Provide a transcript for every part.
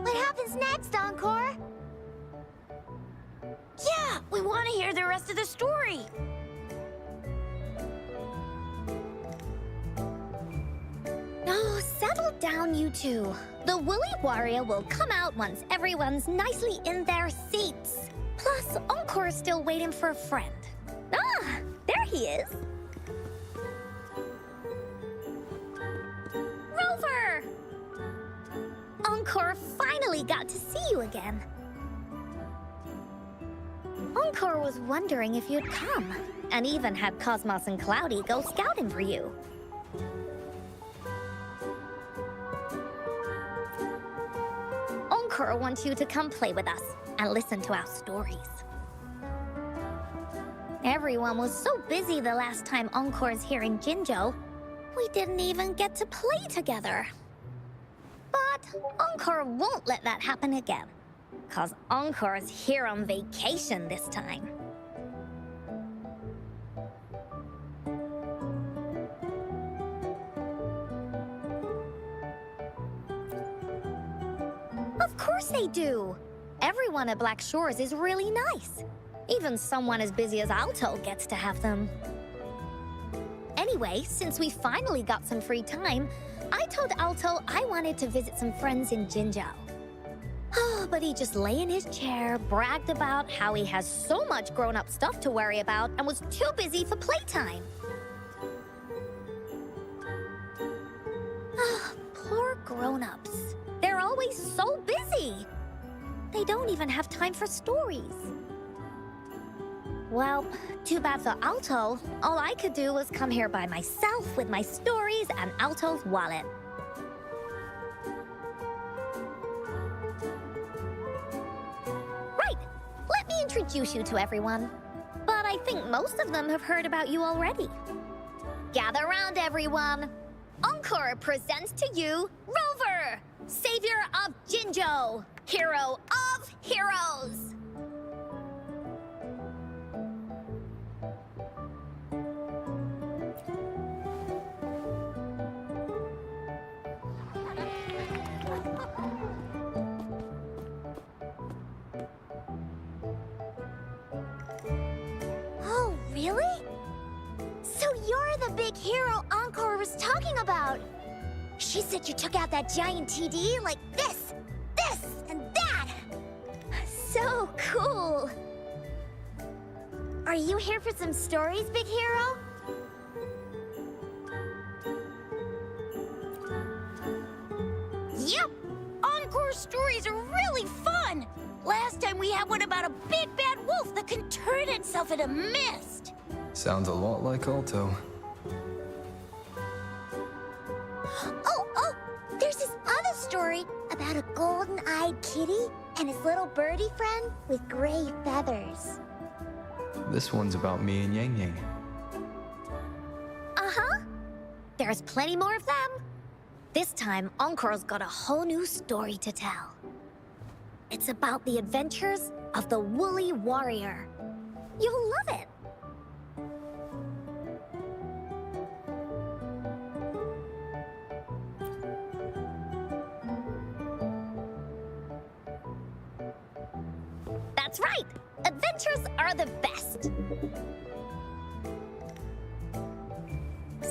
What happens next, Encore? Yeah, we want to hear the rest of the story. Oh, settle down, you two. The Woolly Warrior will come out once everyone's nicely in their seats. Plus, Encore is still waiting for a friend. Ah, there he is. Rover! Encore finally got to see you again. Encore was wondering if you'd come, and even had Cosmos and Cloudy go scouting for you. Encore wants you to come play with us and listen to our stories. Everyone was so busy the last time Encore's here in Jinzhou, we didn't even get to play together. But Encore won't let that happen again, 'cause Encore's here on vacation this time. Of course they do. Everyone at Black Shores is really nice. Even someone as busy as Alto gets to have them. Anyway, since we finally got some free time, I told Alto I wanted to visit some friends in Jinzhou. Oh, but he just lay in his chair, bragged about how he has so much grown-up stuff to worry about, and was too busy for playtime. Poor grown-ups. They're always so busy. They don't even have time for stories. Well, too bad for Alto. All I could do was come here by myself with my stories and Alto's wallet. Right, let me introduce you to everyone. But I think most of them have heard about you already. Gather round, everyone. Encore presents to you Rover, savior of Jinzhou, hero of heroes. Oh, really? So you're the big hero Encore was talking about. She said you took out that giant TD like this, and that. So cool. Are you here for some stories, big hero? Yep. Encore stories are really fun. Last time we had one about a big bad wolf that can turn itself into mist. Sounds a lot like Alto. Oh, there's this other story about a golden-eyed kitty and his little birdie friend with gray feathers. This one's about me and Yang Yang. Uh-huh. There's plenty more of them. This time, Encore's got a whole new story to tell. It's about the adventures of the Woolly Warrior. You'll love it. That's right! Adventures are the best!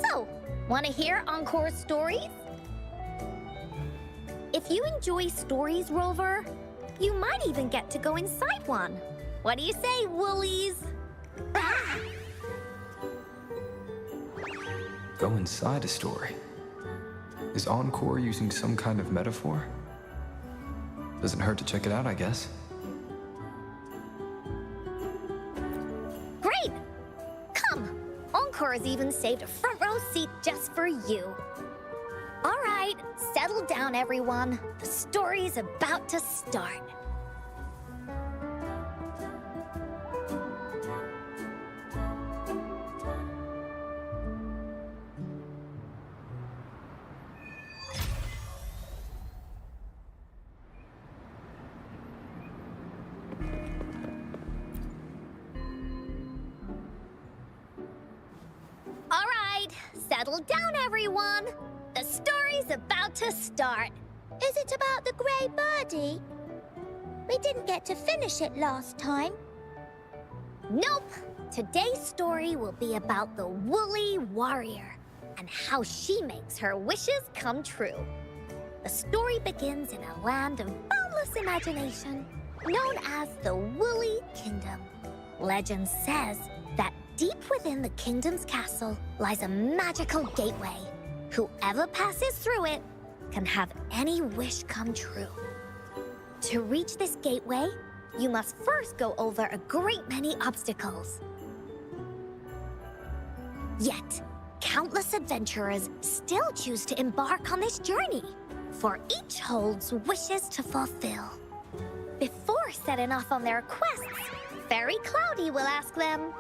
So, want to hear Encore's stories? If you enjoy stories, Rover, you might even get to go inside one. What do you say, Woolies? Ah! Go inside a story. Is Encore using some kind of metaphor? Doesn't hurt to check it out, I guess. Great! Come! Encore has even saved a front row seat just for you. All right, settle down, everyone. The story's about to start. All right, settle down, everyone. The story's about to start. Is it about the grey birdie? We didn't get to finish it last time. Nope. Today's story will be about the Woolly Warrior and how she makes her wishes come true. The story begins in a land of boundless imagination, known as the Woolly Kingdom. Legend says that deep within the kingdom's castle lies a magical gateway. Whoever passes through it can have any wish come true. To reach this gateway, you must first go over a great many obstacles. Yet, countless adventurers still choose to embark on this journey, for each holds wishes to fulfill. Before setting off on their quests, Fairy Cloudy will ask them,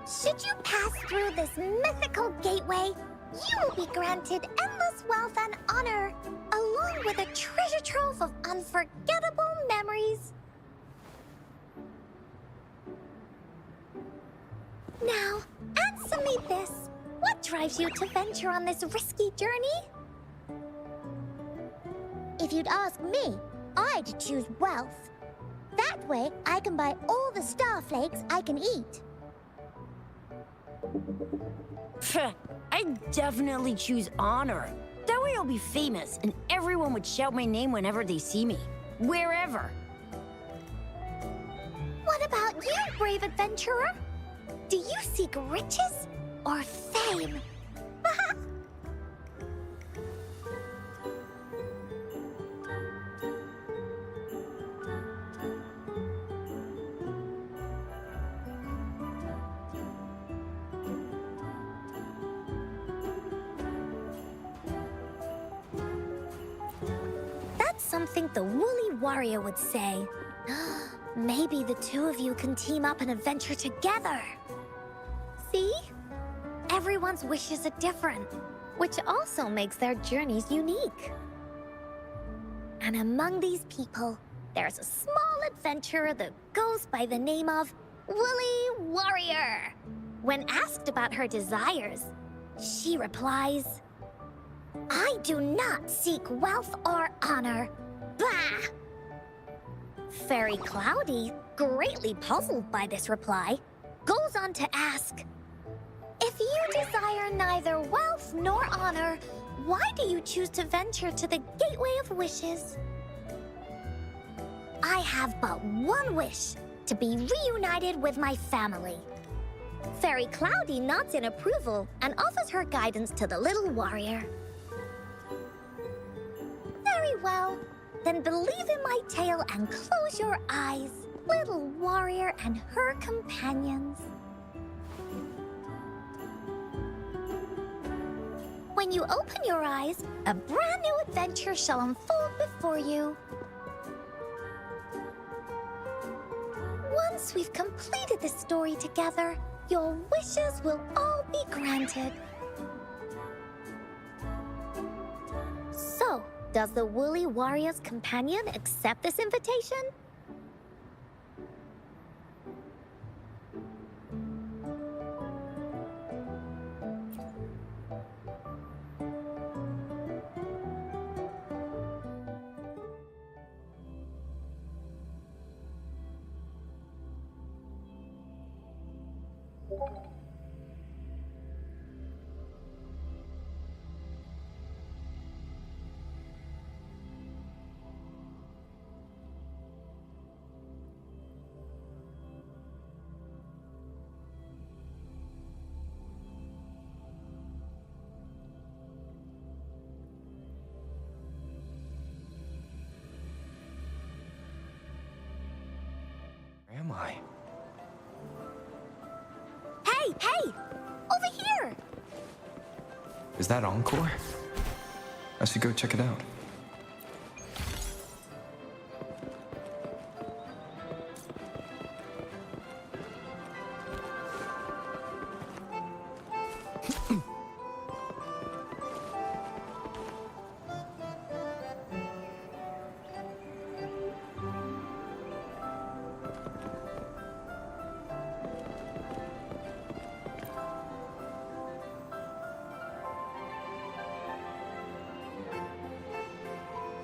Should you pass through this mythical gateway, you will be granted endless wealth and honor, along with a treasure trove of unforgettable memories. Now, answer me this. What drives you to venture on this risky journey? If you'd ask me, I'd choose wealth. That way, I can buy all the starflakes I can eat. I'd definitely choose honor. That way I'll be famous, and everyone would shout my name whenever they see me. Wherever. What about you, brave adventurer? Do you seek riches or fame? that's something the Woolly Warrior would say. Maybe the two of you can team up and adventure together. See? Everyone's wishes are different, which also makes their journeys unique. And among these people, there's a small adventurer that goes by the name of Woolly Warrior. When asked about her desires, she replies, I do not seek wealth or honor. Bah! Fairy Cloudy, greatly puzzled by this reply, goes on to ask, if you desire neither wealth nor honor, why do you choose to venture to the Gateway of Wishes? I have but one wish, to be reunited with my family. Fairy Cloudy nods in approval and offers her guidance to the little warrior. Very well. Then believe in my tale and close your eyes, little warrior and her companions. When you open your eyes, a brand new adventure shall unfold before you. Once we've completed this story together, your wishes will all be granted. So, does the Woolly Warrior's companion accept this invitation? Where am I? Hey, hey! Over here! Is that Encore? I should go check it out.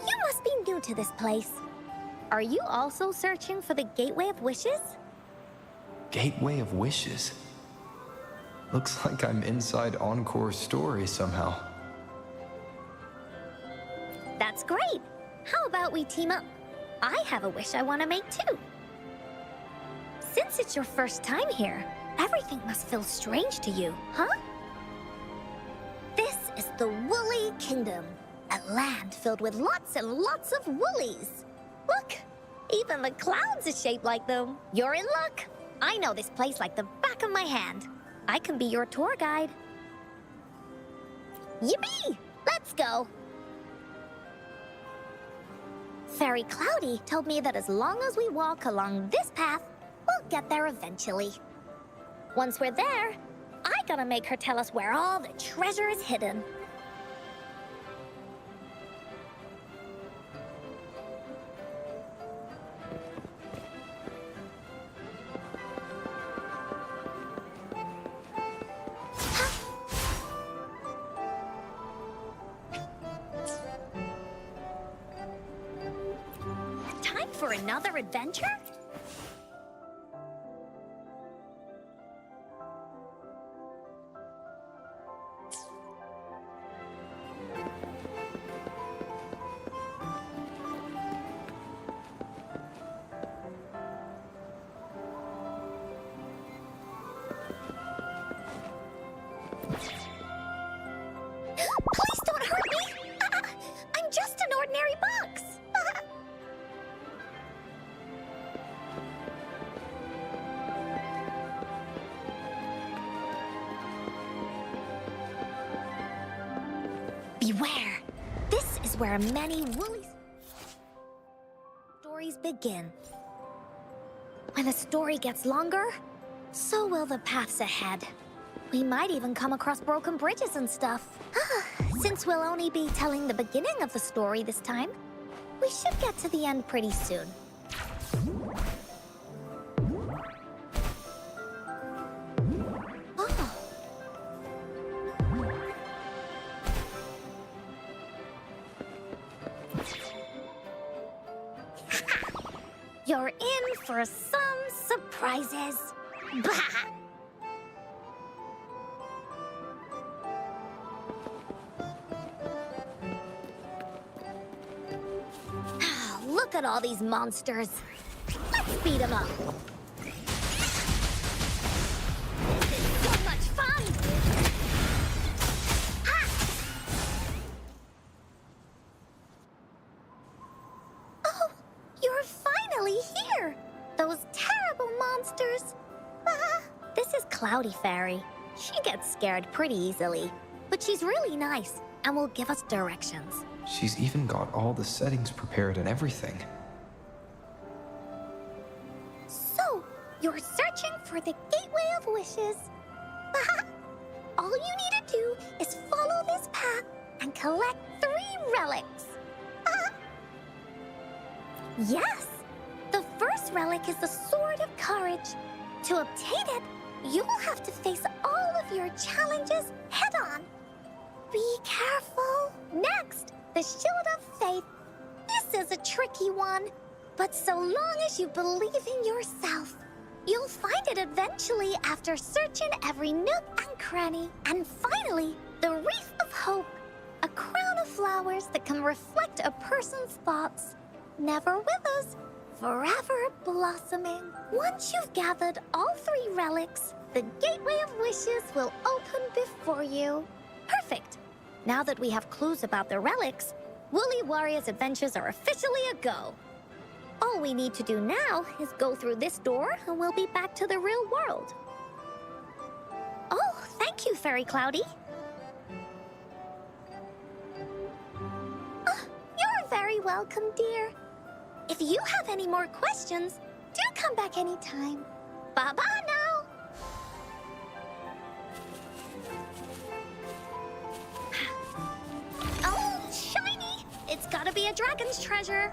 You must be new to this place. Are you also searching for the Gateway of Wishes? Gateway of Wishes. Looks like I'm inside Encore's story somehow. That's great. How about we team up? I have a wish I want to make too. Since it's your first time here, everything must feel strange to you, huh? This is the Woolly Kingdom, a land filled with lots and lots of woolies. Look, even the clouds are shaped like them. You're in luck. I know this place like the back of my hand. I can be your tour guide. Yippee! Let's go! Fairy Cloudy told me that as long as we walk along this path, we'll get there eventually. Once we're there, I gotta make her tell us where all the treasure is hidden. Time for another adventure? Please don't hurt me! I'm just an ordinary box! Beware! This is where many woolly stories begin. When the story gets longer, so will the paths ahead. We might even come across broken bridges and stuff. Since we'll only be telling the beginning of the story this time, we should get to the end pretty soon. Oh. You're in for some surprises. Bah! Look at all these monsters. Let's beat them up. This is so much fun! Ah! Oh, you're finally here! Those terrible monsters! Ah! This is Cloudy Fairy. She gets scared pretty easily, but she's really nice and will give us directions. She's even got all the settings prepared and everything. So, you're searching for the Gateway of Wishes. All you need to do is follow this path and collect 3 relics. Yes! The first relic is the Sword of Courage. To obtain it, you will have to face all of your challenges head-on. Be careful. Next, the Shield of Faith. This is a tricky one, but so long as you believe in yourself, You'll find it eventually after searching every nook and cranny. And finally, the Wreath of Hope, a crown of flowers that can reflect a person's thoughts. Never withers, forever blossoming. Once you've gathered all 3 relics, the Gateway of Wishes will open before you. Perfect. Now that we have clues about the relics, Woolly Warrior's adventures are officially a go. All we need to do now is go through this door and we'll be back to the real world. Oh, thank you, Fairy Cloudy. You're very welcome, dear. If you have any more questions, do come back anytime. Bye-bye now. Oh, shiny! It's gotta be a dragon's treasure.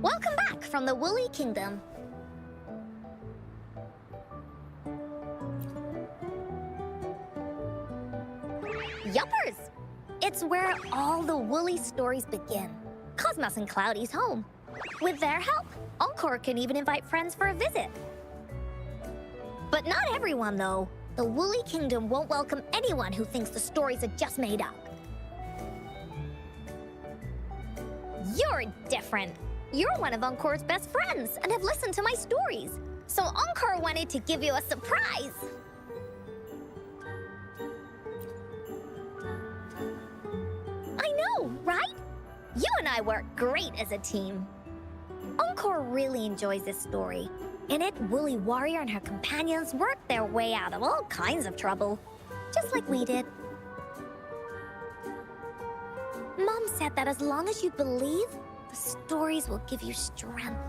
Welcome back from the Woolly Kingdom. Yuppers! It's where all the Woolly stories begin. Cosmos and Cloudy's home. With their help, Encore can even invite friends for a visit. But not everyone, though. The Woolly Kingdom won't welcome anyone who thinks the stories are just made up. You're different. You're one of Encore's best friends and have listened to my stories. So Encore wanted to give you a surprise. I know, right? You and I work great as a team. Encore really enjoys this story. In it, Woolly Warrior and her companions work their way out of all kinds of trouble, just like we did. Mom said that as long as you believe, the stories will give you strength.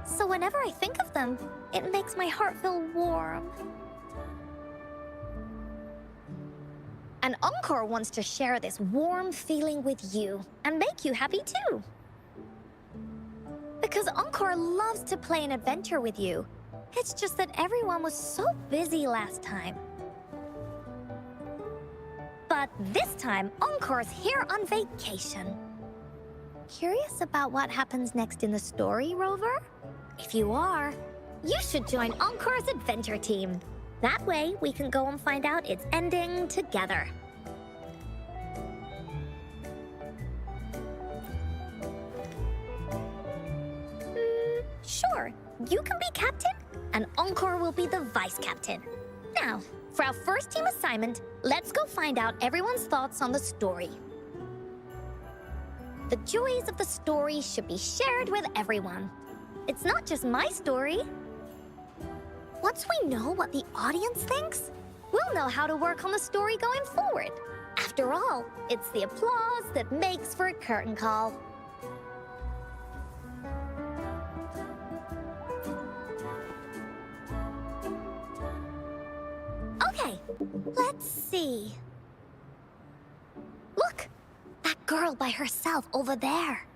So whenever I think of them, it makes my heart feel warm. And Encore wants to share this warm feeling with you and make you happy too. Because Encore loves to play an adventure with you. It's just that everyone was so busy last time. But this time, Encore's here on vacation. Curious about what happens next in the story, Rover? If you are, you should join Encore's adventure team. That way, we can go and find out its ending together. Sure, you can be captain, and Encore will be the vice captain. Now, for our first team assignment, let's go find out everyone's thoughts on the story. The joys of the story should be shared with everyone. It's not just my story. Once we know what the audience thinks, we'll know how to work on the story going forward. After all, it's the applause that makes for a curtain call. Okay, let's see. Look, that girl by herself over there.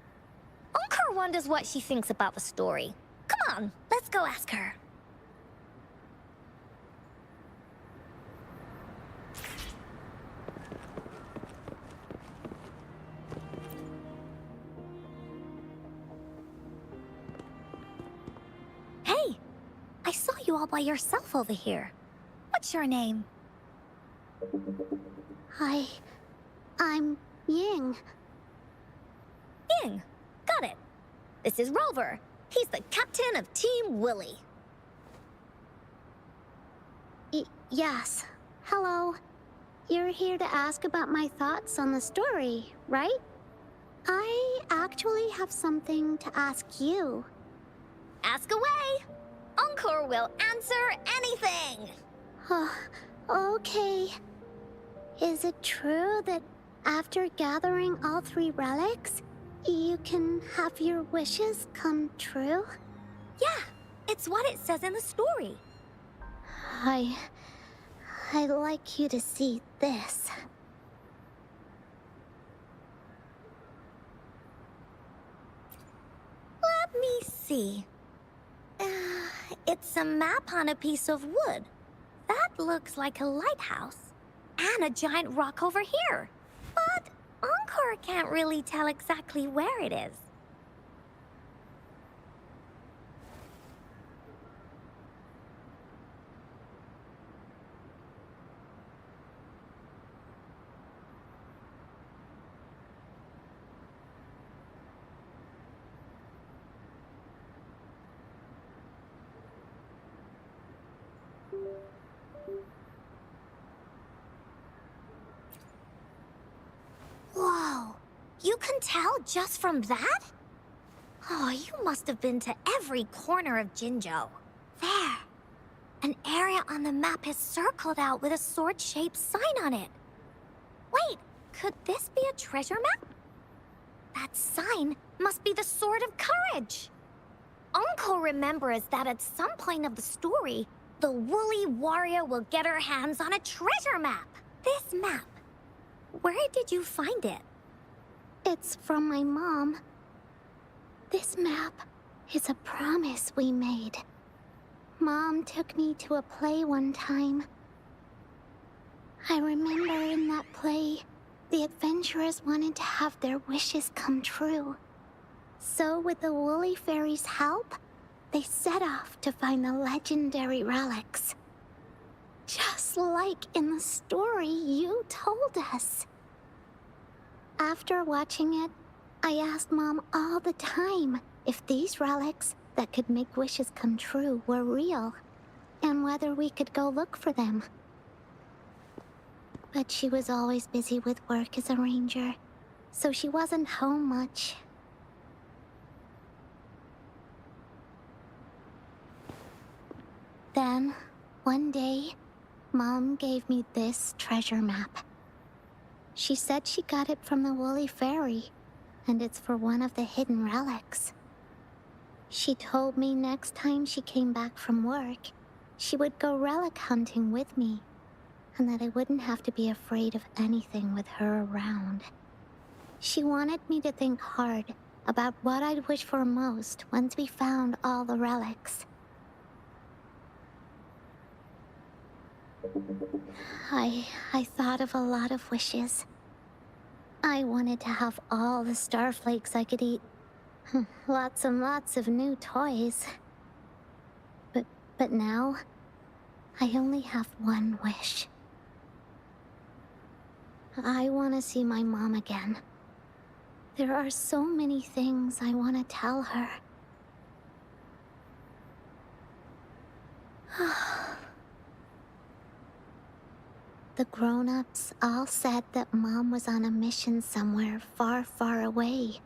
Encore wonders what she thinks about the story. Come on, let's go ask her. Hey, I saw you all by yourself over here. What's your name? I'm Ying. Ying. Got it. This is Rover. He's the captain of Team Willy. Yes. Hello. You're here to ask about my thoughts on the story, right? I actually have something to ask you. Ask away. Encore will answer anything. Okay. Is it true that after gathering all 3 relics, you can have your wishes come true? Yeah, it's what it says in the story. I'd like you to see this. Let me see. It's a map on a piece of wood. That looks like a lighthouse. And a giant rock over here. But Encore can't really tell exactly where it is. Whoa, you can tell just from that? Oh, you must have been to every corner of Jinzhou. There. An area on the map is circled out with a sword-shaped sign on it. Wait, could this be a treasure map? That sign must be the Sword of Courage. Uncle remembers that at some point of the story, the woolly warrior will get her hands on a treasure map. This map. Where did you find it? It's from my mom. This map is a promise we made. Mom took me to a play one time. I remember in that play, the adventurers wanted to have their wishes come true. So with the Woolly Fairy's help, they set off to find the legendary relics. Just like in the story you told us. After watching it, I asked Mom all the time if these relics that could make wishes come true were real, and whether we could go look for them. But she was always busy with work as a ranger, so she wasn't home much. Then, one day, Mom gave me this treasure map. She said she got it from the Woolly Fairy, and it's for one of the hidden relics. She told me next time she came back from work, she would go relic hunting with me, and that I wouldn't have to be afraid of anything with her around. She wanted me to think hard about what I'd wish for most once we found all the relics. I thought of a lot of wishes. I wanted to have all the starflakes I could eat. Lots and lots of new toys. But now, I only have one wish. I want to see my mom again. There are so many things I want to tell her. The grown-ups all said that Mom was on a mission somewhere far, far away.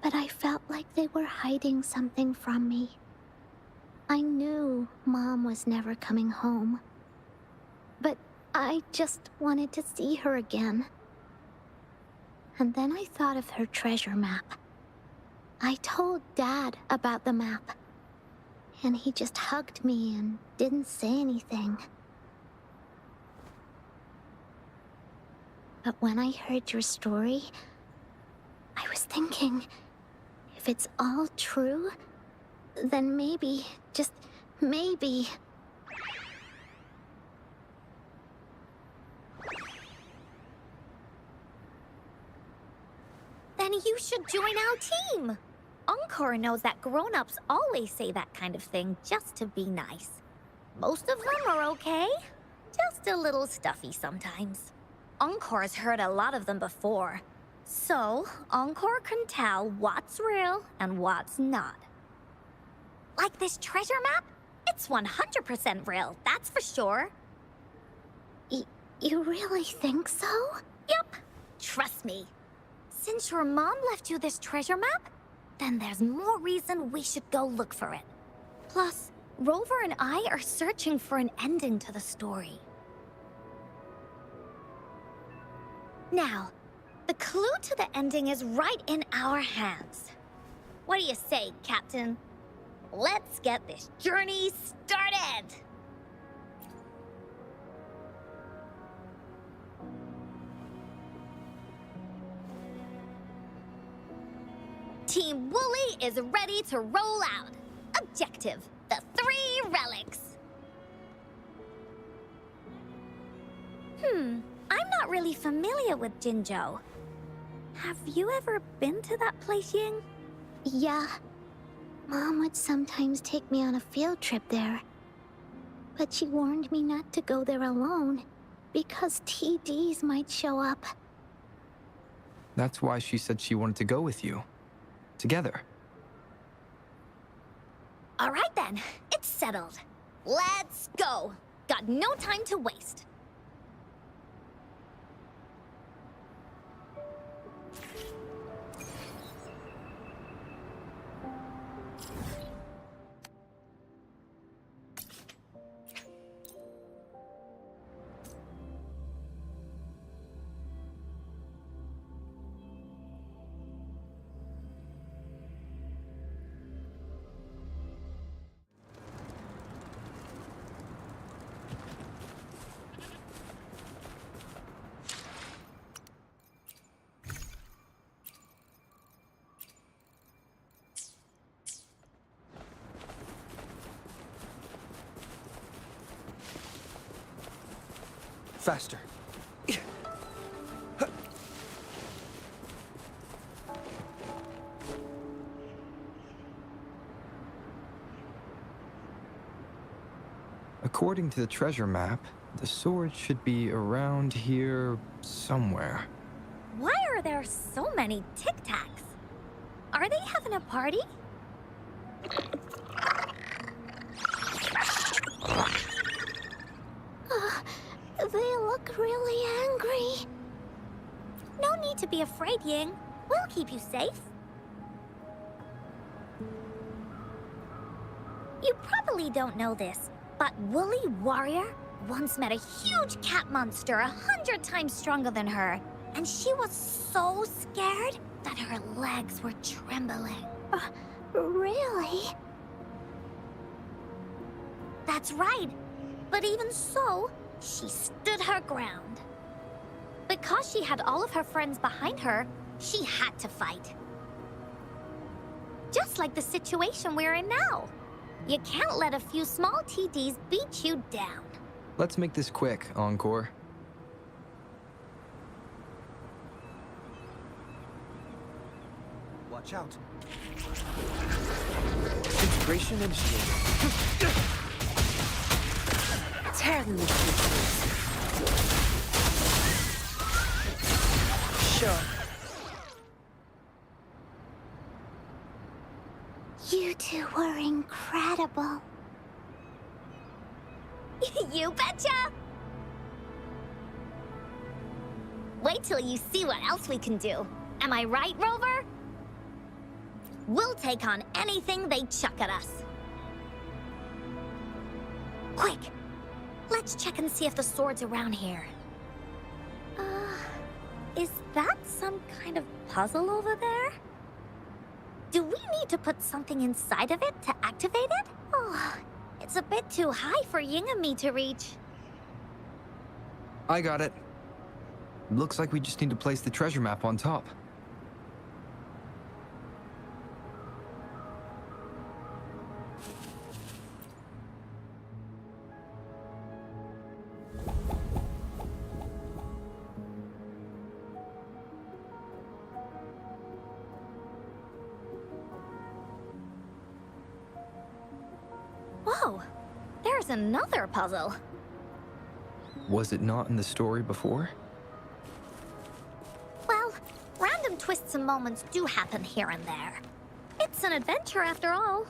But I felt like they were hiding something from me. I knew Mom was never coming home. But I just wanted to see her again. And then I thought of her treasure map. I told Dad about the map. And he just hugged me and didn't say anything. But when I heard your story, I was thinking, if it's all true, then maybe, just maybe... Then you should join our team. Encore knows that grown-ups always say that kind of thing just to be nice. Most of them are okay, just a little stuffy sometimes. Encore's heard a lot of them before, so Encore can tell what's real and what's not. Like this treasure map? It's 100% real, that's for sure. You really think so? Yep, trust me. Since your mom left you this treasure map, then there's more reason we should go look for it. Plus, Rover and I are searching for an ending to the story. Now, the clue to the ending is right in our hands. What do you say, Captain? Let's get this journey started! Team Wooly is ready to roll out. Objective, the 3 relics. I'm not really familiar with Jinzhou. Have you ever been to that place, Ying? Yeah. Mom would sometimes take me on a field trip there. But she warned me not to go there alone, because TDs might show up. That's why she said she wanted to go with you. Together. All right then, it's settled. Let's go. Got no time to waste. Faster. According to the treasure map, the sword should be around here somewhere. Why are there so many Tic Tacs? Are they having a party? They look really angry. No need to be afraid, Ying. We'll keep you safe. You probably don't know this, but Woolly Warrior once met a huge cat monster 100 times stronger than her, and she was so scared that her legs were trembling. Really? That's right. But even so, she stood her ground. Because she had all of her friends behind her, she had to fight. Just like the situation we're in now. You can't let a few small TDs beat you down. Let's make this quick, Encore. Watch out. Integration initiated. Tear them to pieces. Sure. You two were incredible. You betcha! Wait till you see what else we can do. Am I right, Rover? We'll take on anything they chuck at us. Quick! Let's check and see if the sword's around here. Is that some kind of puzzle over there? Do we need to put something inside of it to activate it? Oh, it's a bit too high for Ying and me to reach. I got it. Looks like we just need to place the treasure map on top. Oh, there's another puzzle. Was it not in the story before? Well, random twists and moments do happen here and there. It's an adventure after all.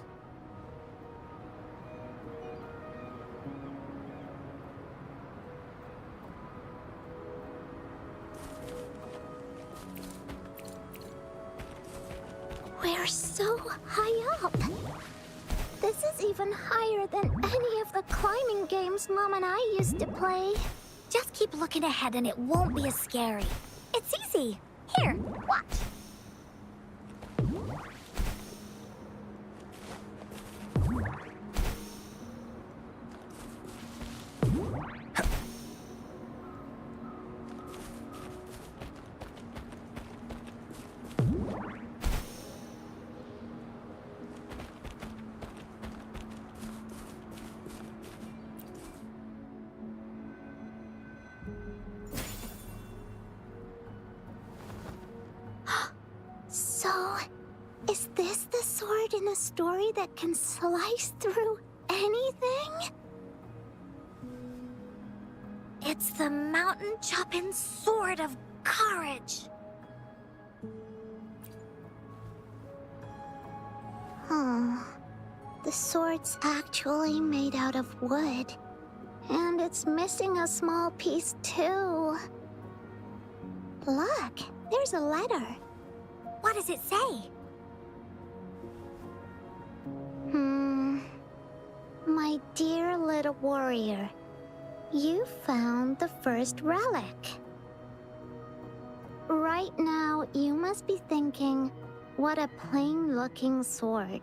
We're so high up. This is even higher than any of the climbing games Mom and I used to play. Just keep looking ahead and it won't be as scary. It's easy. Here, watch. So, is this the sword in a story that can slice through anything? It's the mountain chopping sword of courage. Huh. The sword's actually made out of wood. And it's missing a small piece too. Look, there's a letter. What does it say? My dear little warrior, you found the first relic. Right now, you must be thinking, what a plain-looking sword.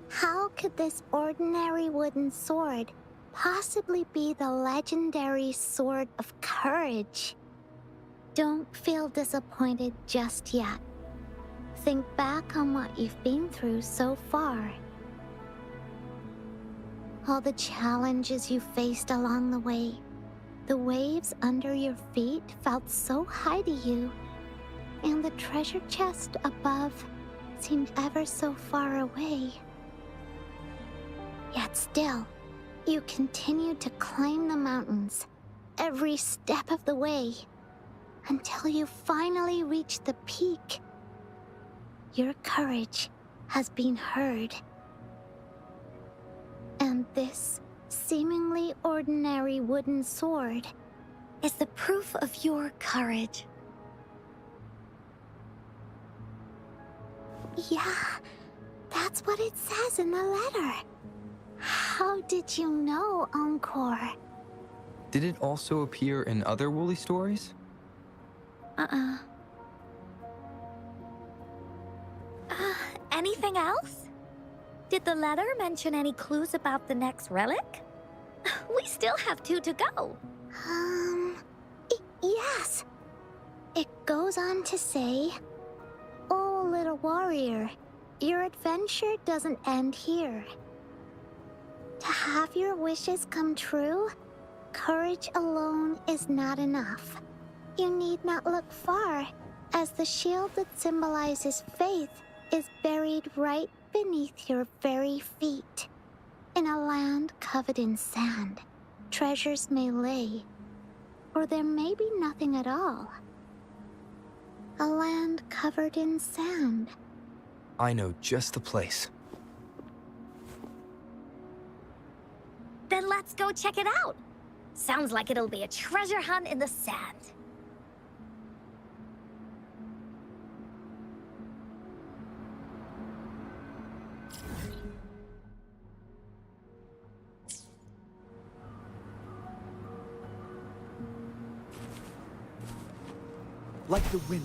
How could this ordinary wooden sword possibly be the legendary sword of courage? Don't feel disappointed just yet. Think back on what you've been through so far. All the challenges you faced along the way. The waves under your feet felt so high to you, and the treasure chest above seemed ever so far away. Yet still, you continued to climb the mountains, every step of the way, until you finally reached the peak. Your courage has been heard. And this seemingly ordinary wooden sword Is the proof of your courage. Yeah, that's what it says in the letter. How did you know, Encore? Did it also appear in other Woolly stories? Anything else? Did the letter mention any clues about the next relic? We still have 2 to go. Yes. It goes on to say, "Oh, little warrior, your adventure doesn't end here. To have your wishes come true, courage alone is not enough. You need not look far, as the shield that symbolizes faith is buried right beneath your very feet. In a land covered in sand, treasures may lay, or there may be nothing at all. A land covered in sand." I know just the place. Then let's go check it out. Sounds like it'll be a treasure hunt in the sand. Like the wind.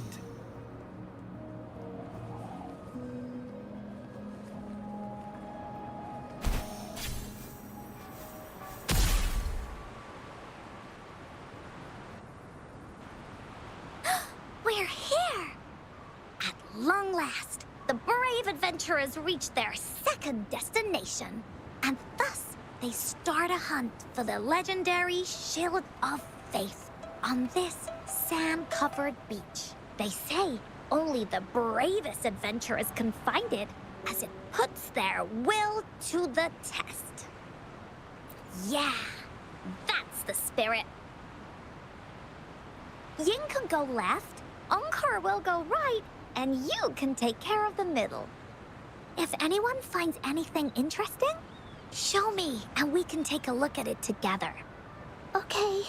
We're here! At long last, the brave adventurers reach their second destination. And thus, they start a hunt for the legendary Shield of Faith on this sand-covered beach. They say only the bravest adventurers can find it, as it puts their will to the test. Yeah, that's the spirit. Yin can go left, Encore will go right, and you can take care of the middle. If anyone finds anything interesting, show me and we can take a look at it together. Okay.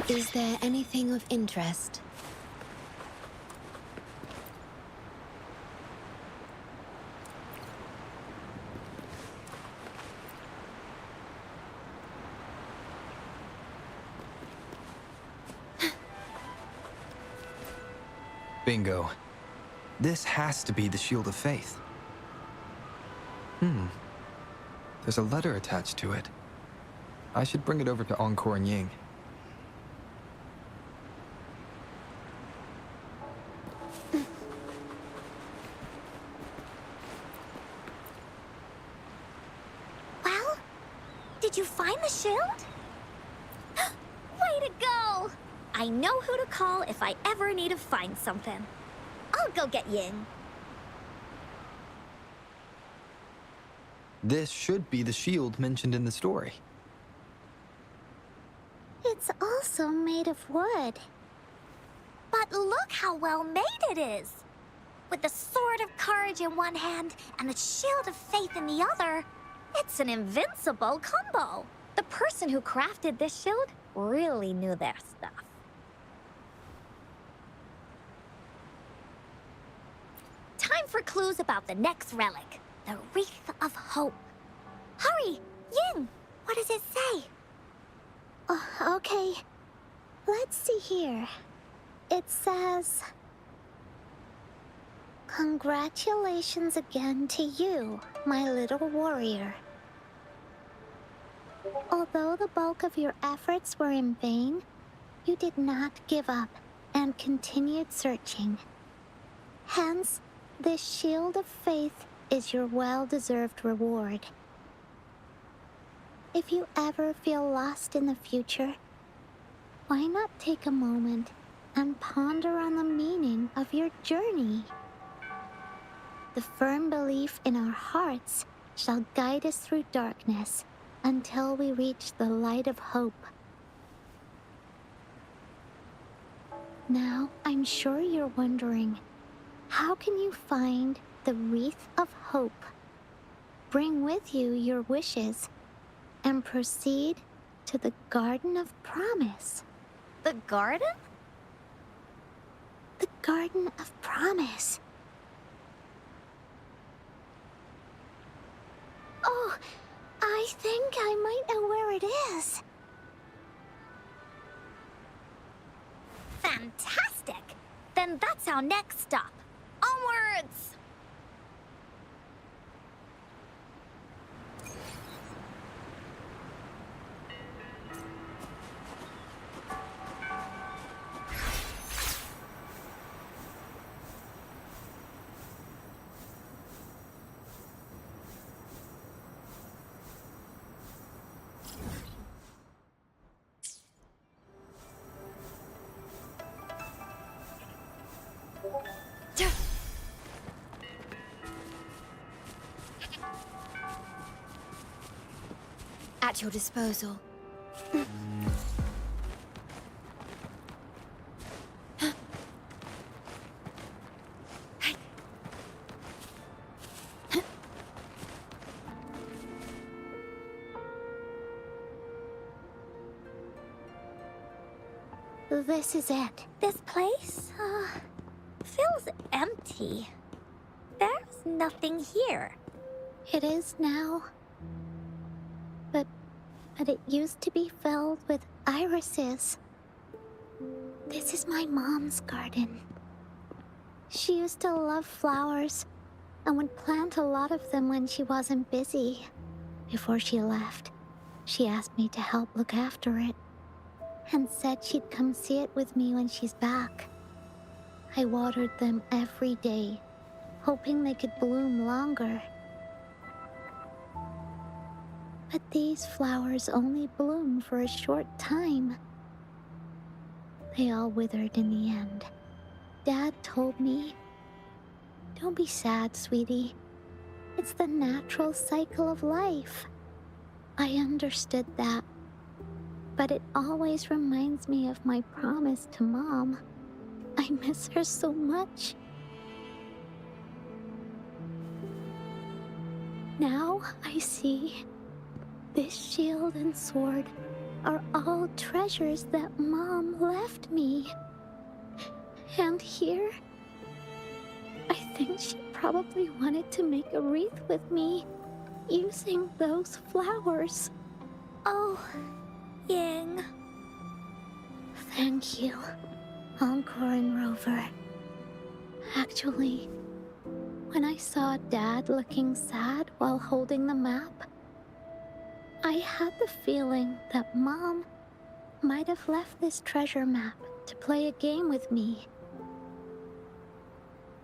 Is there anything of interest? Bingo. This has to be the Shield of Faith. There's a letter attached to it. I should bring it over to Encore and Ying. Well, did you find the shield? Way to go! I know who to call if I ever need to find something. I'll go get Ying. This should be the shield mentioned in the story. It's also made of wood. But look how well made it is! With the Sword of Courage in one hand and the Shield of Faith in the other, it's an invincible combo. The person who crafted this shield really knew their stuff. Time for clues about the next relic, the Wreath of Hope. Hurry, Ying! What does it say? Okay. Let's see here. It says... Congratulations again to you, my little warrior. Although the bulk of your efforts were in vain, you did not give up and continued searching. Hence, this Shield of Faith is your well-deserved reward. If you ever feel lost in the future, why not take a moment and ponder on the meaning of your journey? The firm belief in our hearts shall guide us through darkness until we reach the light of hope. Now, I'm sure you're wondering, how can you find the Wreath of Hope? Bring with you your wishes and proceed to the Garden of Promise. The garden? The Garden of Promise. Oh, I think I might know where it is. Fantastic! Then that's our next stop. Onwards! At your disposal. This is it. This place, feels empty. There's nothing here. It is now. But it used to be filled with irises. This is my mom's garden. She used to love flowers and would plant a lot of them when she wasn't busy. Before she left, she asked me to help look after it. and said she'd come see it with me when she's back. I watered them every day, hoping they could bloom longer. But these flowers only bloom for a short time. They all withered in the end. Dad told me, "Don't be sad, sweetie. It's the natural cycle of life." I understood that, but it always reminds me of my promise to Mom. I miss her so much. Now I see this shield and sword are all treasures that Mom left me. And here, I think she probably wanted to make a wreath with me using those flowers. Oh, Ying. Thank you, Encore and Rover. Actually, when I saw Dad looking sad while holding the map, I had the feeling that Mom might have left this treasure map to play a game with me.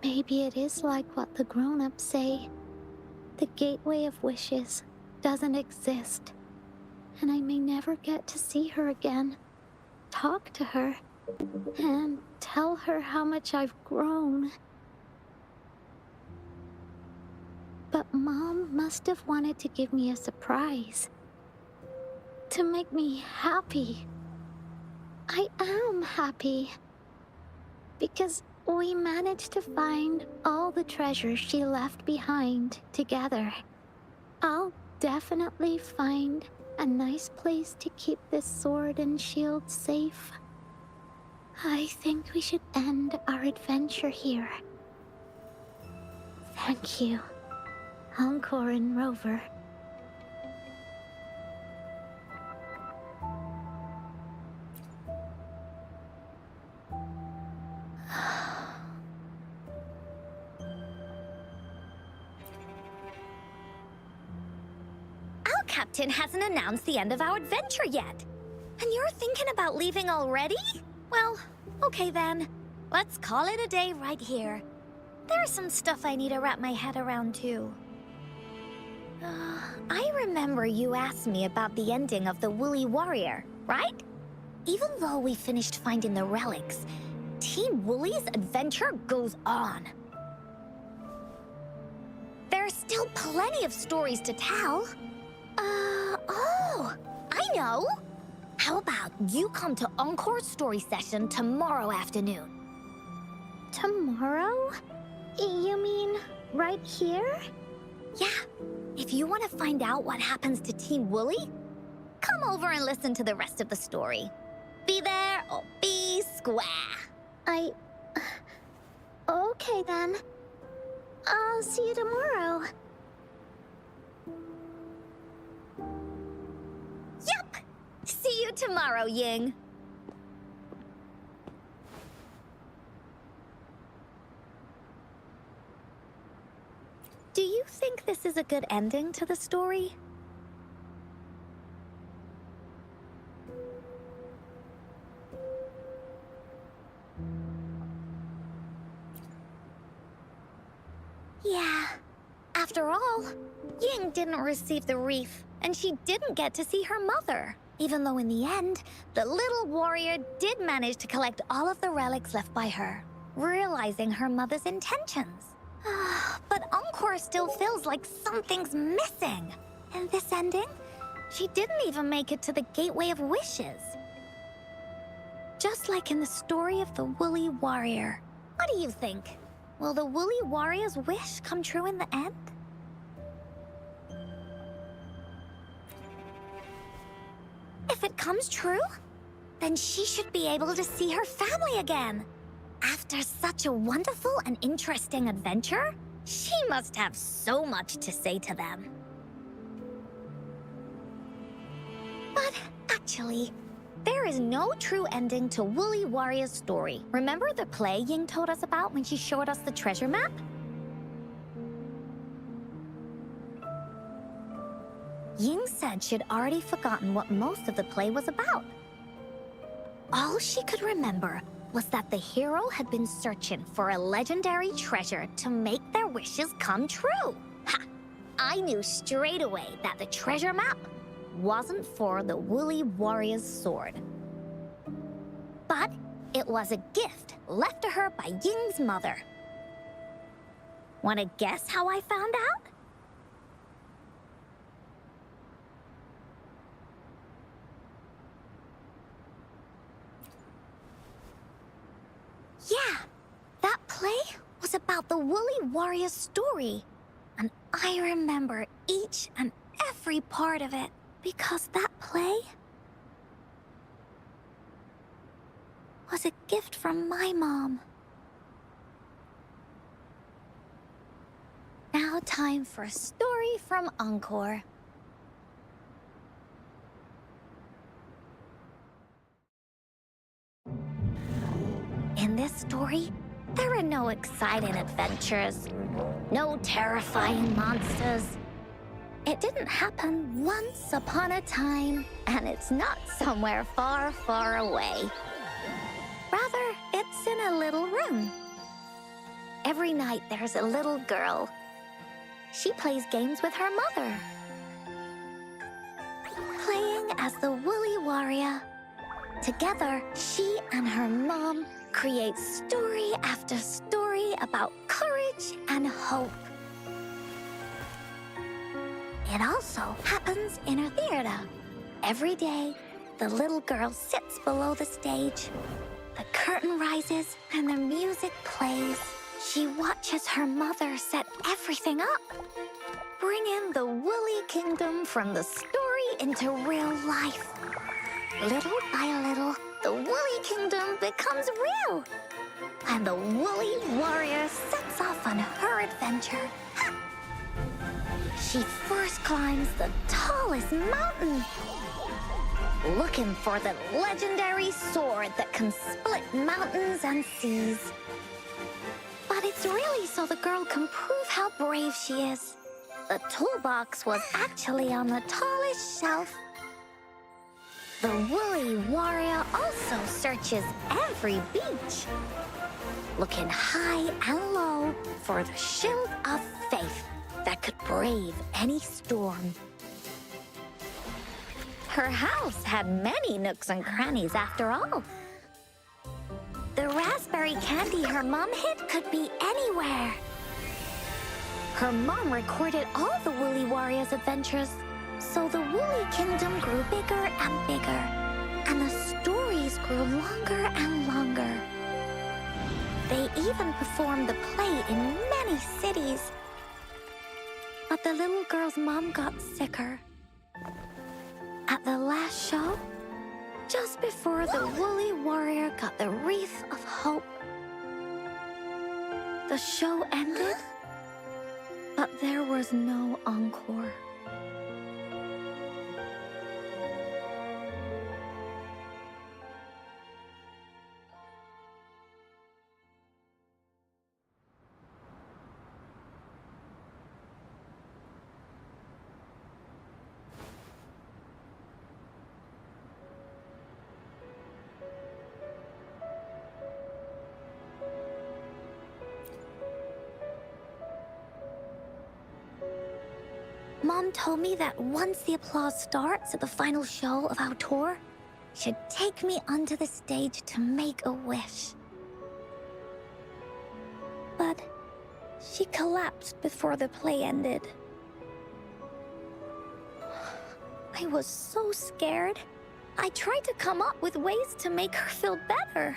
Maybe it is like what the grown-ups say. The Gateway of Wishes doesn't exist, and I may never get to see her again, talk to her, and tell her how much I've grown. But Mom must have wanted to give me a surprise. To make me happy. I am happy. Because we managed to find all the treasures she left behind together. I'll definitely find a nice place to keep this sword and shield safe. I think we should end our adventure here. Thank you, Encore and Rover. Our captain hasn't announced the end of our adventure yet. And you're thinking about leaving already? Well, okay then. Let's call it a day right here. There's some stuff I need to wrap my head around too. I remember you asked me about the ending of the Woolly Warrior, right? Even though we finished finding the relics, Team Woolly's adventure goes on. There's still plenty of stories to tell. Oh, I know! How about you come to Encore's story session tomorrow afternoon? Tomorrow? You mean right here? Yeah, if you want to find out what happens to Team Woolly, come over and listen to the rest of the story. Be there or be square. Okay then. I'll see you tomorrow. Yup! See you tomorrow, Ying. Do you think this is a good ending to the story? Yeah. After all, Ying didn't receive the wreath, and she didn't get to see her mother. Even though in the end, the little warrior did manage to collect all of the relics left by her, realizing her mother's intentions. But Encore still feels like something's missing. In this ending, she didn't even make it to the Gateway of Wishes. Just like in the story of the Woolly Warrior. What do you think? Will the Woolly Warrior's wish come true in the end? If it comes true, then she should be able to see her family again. After such a wonderful and interesting adventure, she must have so much to say to them. But actually, there is no true ending to Woolly Warrior's story. Remember the play Ying told us about when she showed us the treasure map? Ying said she'd already forgotten what most of the play was about. All she could remember was that the hero had been searching for a legendary treasure to make their wishes come true. Ha! I knew straight away that the treasure map wasn't for the Woolly Warrior's sword. But it was a gift left to her by Ying's mother. Wanna guess how I found out? Yeah, that play was about the Woolly Warrior's story. And I remember each and every part of it because that play was a gift from my mom. Now time for a story from Encore. In this story, there are no exciting adventures, no terrifying monsters. It didn't happen once upon a time, and it's not somewhere far, far away. Rather, it's in a little room. Every night there's a little girl. She plays games with her mother, playing as the Woolly Warrior. Together, she and her mom create story after story about courage and hope. It also happens in her theater. Every day, the little girl sits below the stage. The curtain rises and the music plays. She watches her mother set everything up, bringing the Woolly Kingdom from the story into real life. Little by little, the Woolly Kingdom becomes real, and the Woolly Warrior sets off on her adventure. She first climbs the tallest mountain, looking for the legendary sword that can split mountains and seas. But it's really so the girl can prove how brave she is. The toolbox was actually on the tallest shelf. The Woolly Warrior also searches every beach, looking high and low for the shield of faith that could brave any storm. Her house had many nooks and crannies after all. The raspberry candy her mom hid could be anywhere. Her mom recorded all the Woolly Warrior's adventures, so the Woolly Kingdom grew bigger and bigger, and the stories grew longer and longer. They even performed the play in many cities. But the little girl's mom got sicker. At the last show, just before the Woolly Warrior got the wreath of hope, the show ended, but there was no encore. Mom told me that once the applause starts at the final show of our tour, she'd take me onto the stage to make a wish. But she collapsed before the play ended. I was so scared. I tried to come up with ways to make her feel better.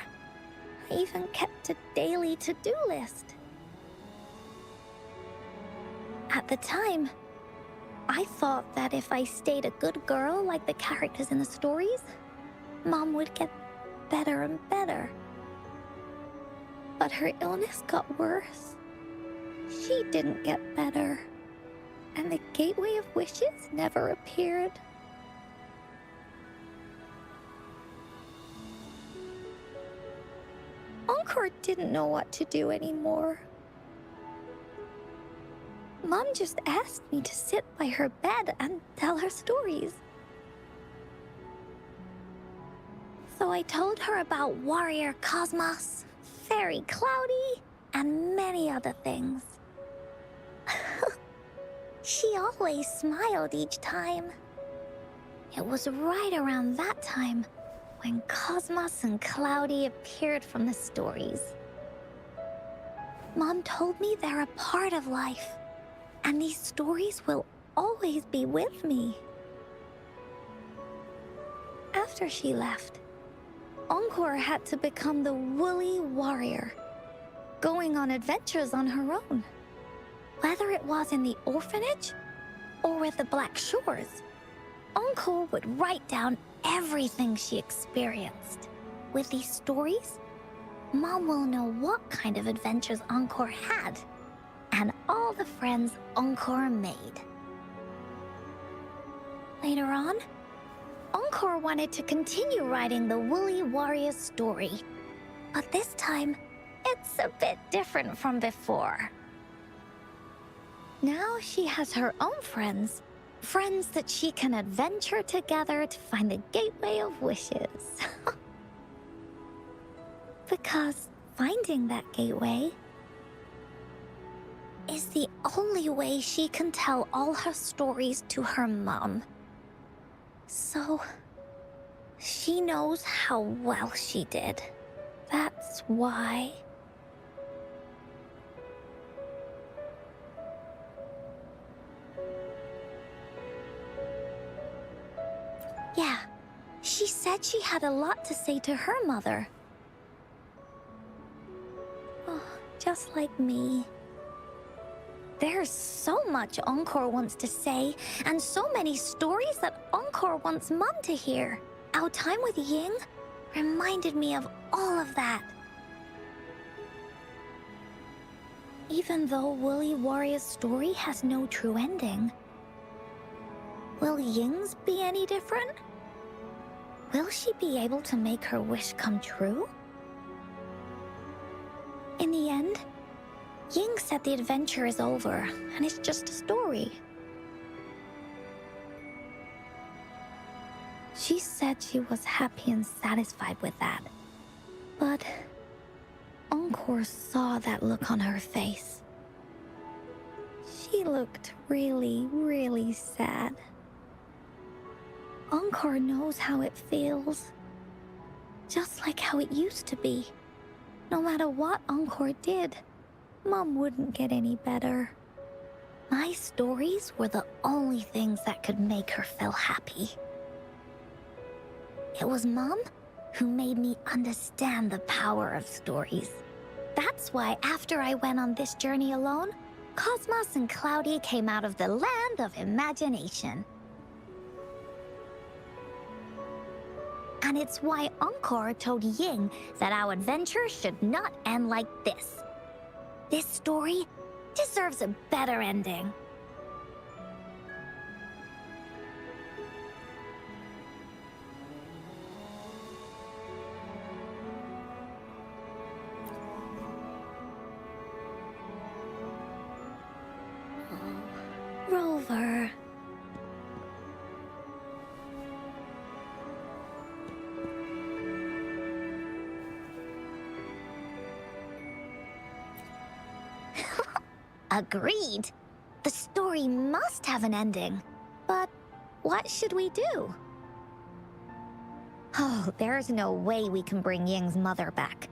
I even kept a daily to-do list. At the time, I thought that if I stayed a good girl like the characters in the stories, Mom would get better and better. But her illness got worse. She didn't get better, and the Gateway of Wishes never appeared. Encore didn't know what to do anymore. Mom just asked me to sit by her bed and tell her stories. So I told her about Warrior Cosmos, Fairy Cloudy, and many other things. She always smiled each time. It was right around that time when Cosmos and Cloudy appeared from the stories. Mom told me they're a part of life, and these stories will always be with me. After she left, Encore had to become the woolly warrior, going on adventures on her own. Whether it was in the orphanage or with the Black Shores, Encore would write down everything she experienced. With these stories, Mom will know what kind of adventures Encore had and all the friends Encore made. Later on, Encore wanted to continue writing the Woolly Warrior's story, but this time, it's a bit different from before. Now she has her own friends that she can adventure together to find the Gateway of Wishes. Because finding that gateway is the only way she can tell all her stories to her mom. So, she knows how well she did. That's why. Yeah, she said she had a lot to say to her mother. Oh, just like me. There's so much Encore wants to say, and so many stories that Encore wants Mom to hear. Our time with Ying reminded me of all of that. Even though Woolly Warrior's story has no true ending, will Ying's be any different? Will she be able to make her wish come true? In the end, Ying said the adventure is over, and it's just a story. She said she was happy and satisfied with that. But Encore saw that look on her face. She looked really, really sad. Encore knows how it feels. Just like how it used to be. No matter what Encore did, Mom wouldn't get any better. My stories were the only things that could make her feel happy. It was Mom who made me understand the power of stories. That's why after I went on this journey alone, Cosmos and Cloudy came out of the land of imagination. And it's why Encore told Ying that our adventure should not end like this. This story deserves a better ending. Oh, Rover. Agreed. The story must have an ending. But what should we do? Oh, there's no way we can bring Ying's mother back.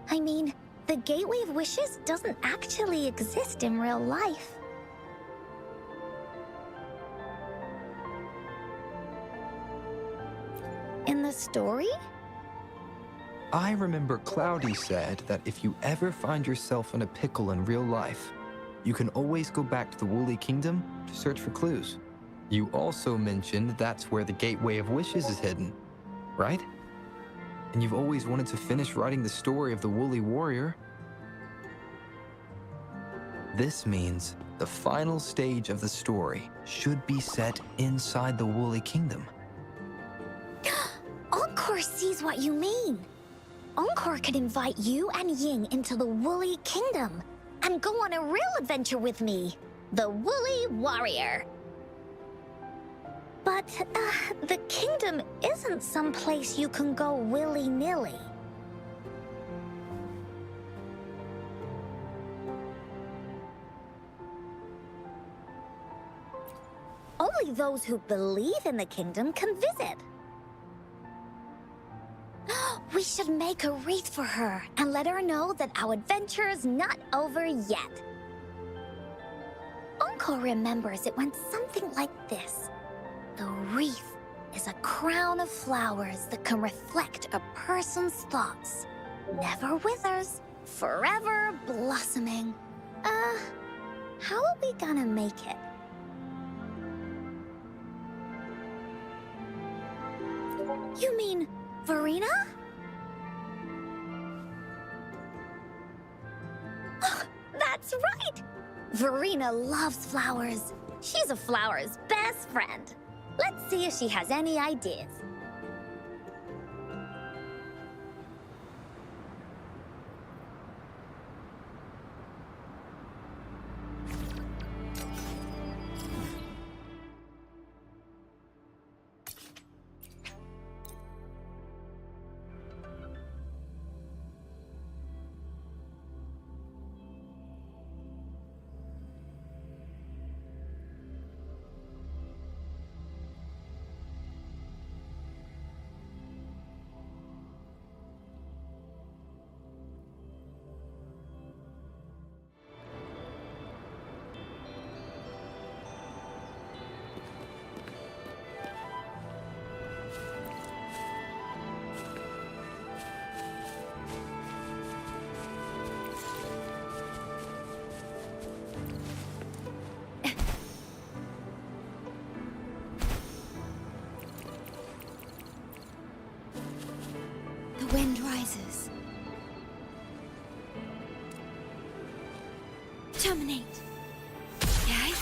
I mean, the Gateway of Wishes doesn't actually exist in real life. In the story? I remember Cloudy said that if you ever find yourself in a pickle in real life, you can always go back to the Woolly Kingdom to search for clues. You also mentioned that's where the Gateway of Wishes is hidden, right? And you've always wanted to finish writing the story of the Woolly Warrior. This means the final stage of the story should be set inside the Woolly Kingdom. Encore sees what you mean. Encore could invite you and Ying into the Woolly Kingdom and go on a real adventure with me, the Woolly Warrior. But, the kingdom isn't someplace you can go willy-nilly. Only those who believe in the kingdom can visit. We should make a wreath for her and let her know that our adventure is not over yet. Encore remembers it went something like this. The wreath is a crown of flowers that can reflect a person's thoughts. Never withers, forever blossoming. How are we gonna make it? You mean Verena? That's right! Verena loves flowers. She's a flower's best friend. Let's see if she has any ideas. The wind rises. Terminate. Yay?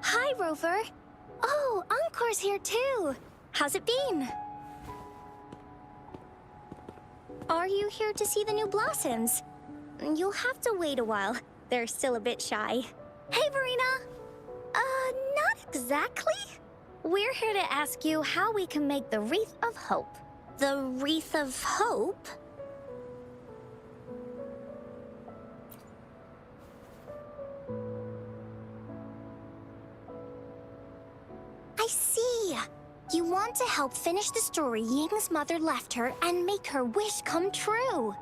Hi, Rover. Oh, Encore's here too. How's it been? Are you here to see the new blossoms? You'll have to wait a while. They're still a bit shy. Hey, Verena! Not exactly. We're here to ask you how we can make the Wreath of Hope. The Wreath of Hope? I see. You want to help finish the story Ying's mother left her and make her wish come true.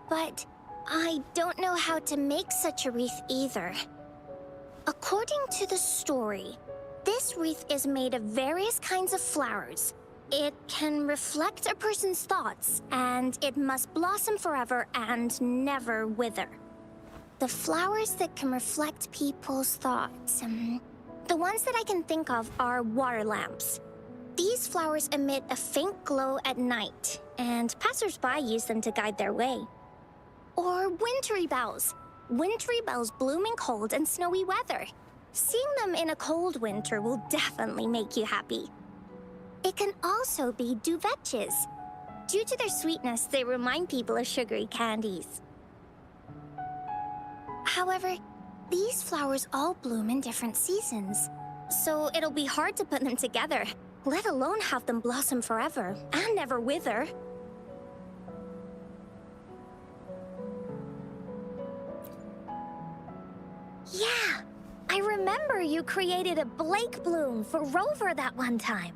But I don't know how to make such a wreath either. According to the story, this wreath is made of various kinds of flowers. It can reflect a person's thoughts, and it must blossom forever and never wither. The flowers that can reflect people's thoughts, the ones that I can think of are water lamps. These flowers emit a faint glow at night, and passers-by use them to guide their way. Or wintry bells. Wintry bells bloom in cold and snowy weather. Seeing them in a cold winter will definitely make you happy. It can also be duvetches. Due to their sweetness, they remind people of sugary candies. However, these flowers all bloom in different seasons, so it'll be hard to put them together, let alone have them blossom forever and never wither. Yeah, I remember you created a Blake bloom for Rover that one time.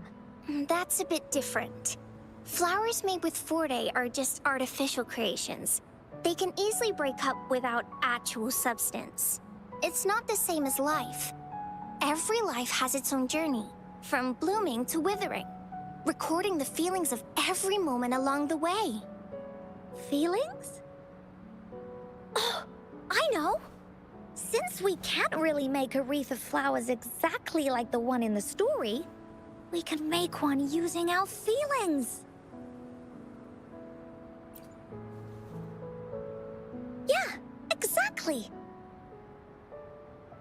That's a bit different. Flowers made with Forte are just artificial creations. They can easily break up without actual substance. It's not the same as life. Every life has its own journey, from blooming to withering, recording the feelings of every moment along the way. Feelings? Oh, I know! Since we can't really make a wreath of flowers exactly like the one in the story, we can make one using our feelings. Yeah, exactly.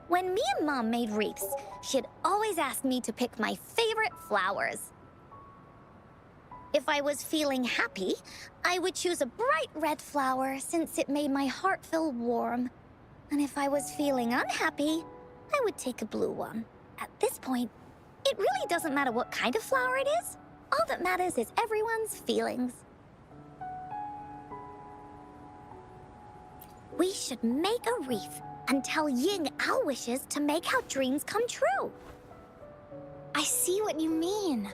When me and Mom made wreaths, she'd always ask me to pick my favorite flowers. If I was feeling happy, I would choose a bright red flower since it made my heart feel warm. And if I was feeling unhappy, I would take a blue one. At this point, it really doesn't matter what kind of flower it is. All that matters is everyone's feelings. We should make a wreath and tell Ying our wishes to make our dreams come true. I see what you mean.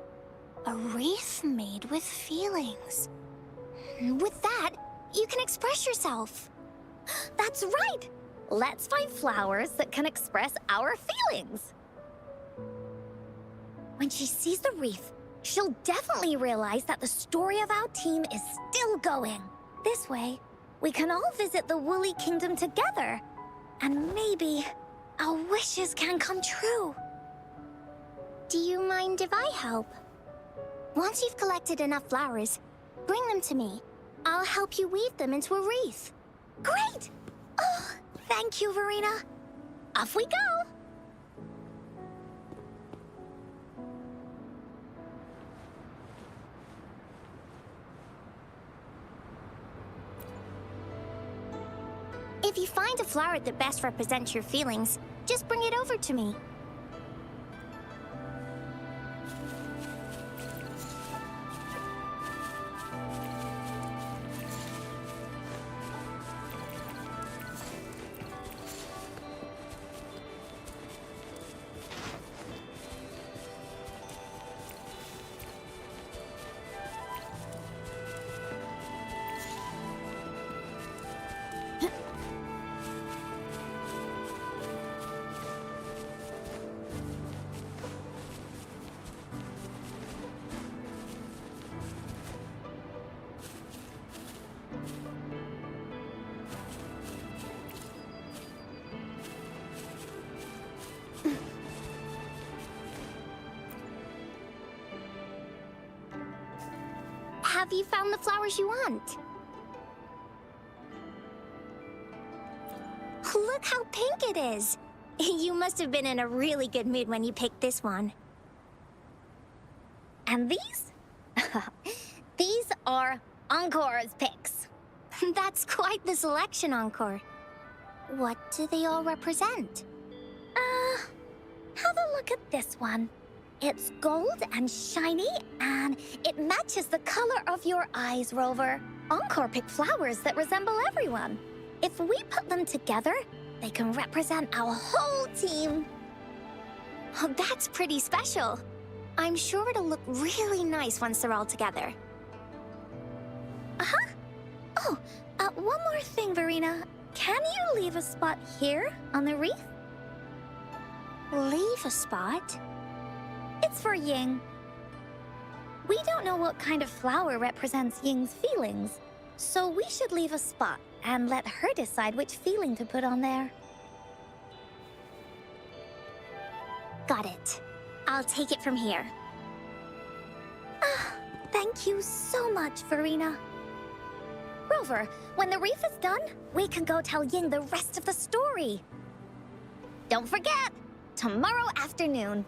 A wreath made with feelings. With that, you can express yourself. That's right! Let's find flowers that can express our feelings. When she sees the wreath, she'll definitely realize that the story of our team is still going. This way, we can all visit the Woolly Kingdom together. And maybe our wishes can come true. Do you mind if I help? Once you've collected enough flowers, bring them to me. I'll help you weave them into a wreath. Great! Oh, thank you, Verena. Off we go! If you find a flower that best represents your feelings, just bring it over to me. Have you found the flowers you want? Look how pink it is! You must have been in a really good mood when you picked this one. And these? These are Encore's picks. That's quite the selection, Encore. What do they all represent? Have a look at this one. It's gold and shiny, and it matches the color of your eyes, Rover. Encore picked flowers that resemble everyone. If we put them together, they can represent our whole team. Oh, that's pretty special. I'm sure it'll look really nice once they're all together. Uh-huh. Oh, one more thing, Verena. Can you leave a spot here on the wreath? Leave a spot? It's for Ying. We don't know what kind of flower represents Ying's feelings, so we should leave a spot and let her decide which feeling to put on there. Got it. I'll take it from here. Thank you so much, Verena. Rover, when the wreath is done, we can go tell Ying the rest of the story. Don't forget, tomorrow afternoon.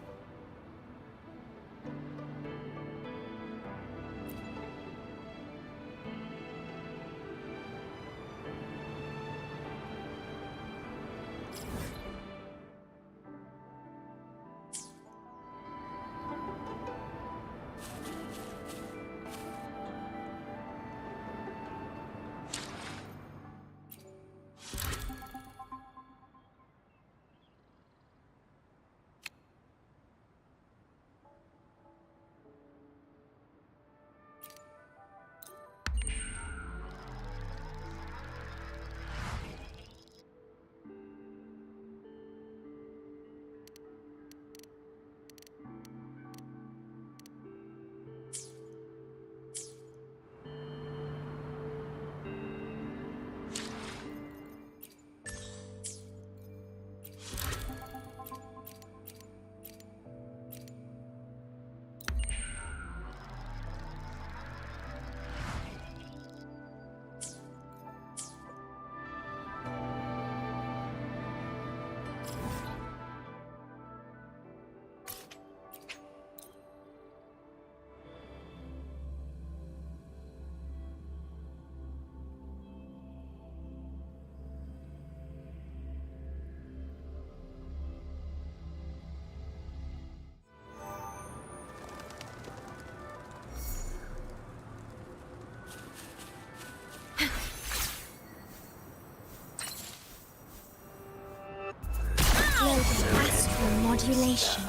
adulation.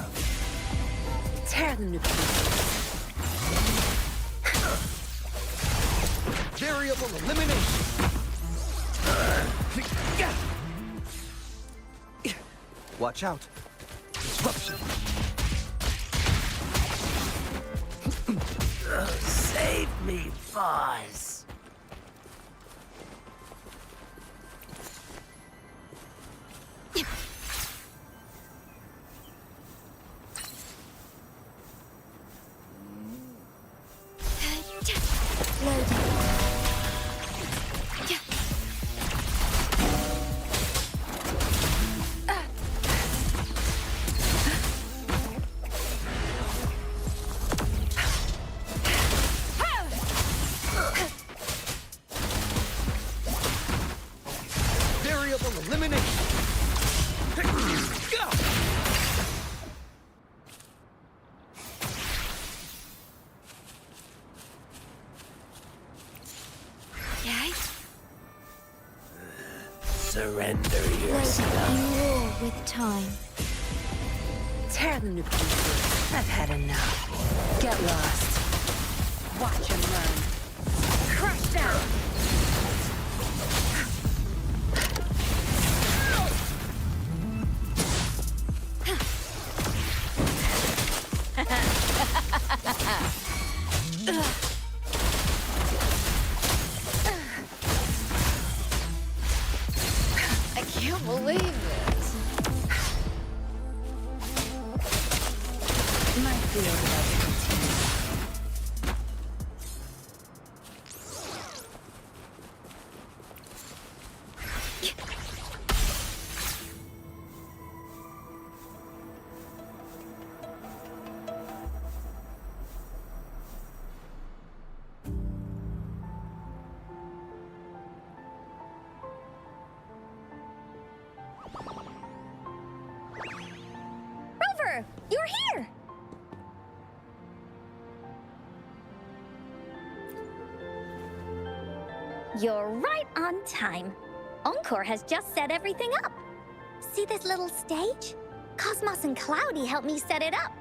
Tear them to pieces. Variable elimination. Watch out. Disruption. Save me, boss. Variable elimination. Go! Yay? Surrender Loading yourself. in war with time. Tear them to pieces. I've had enough. Get lost. Watch and learn. Crush them! I can't believe this. My field about to continue. Rover, you're here! You're right on time. Encore has just set everything up. See this little stage? Cosmos and Cloudy helped me set it up.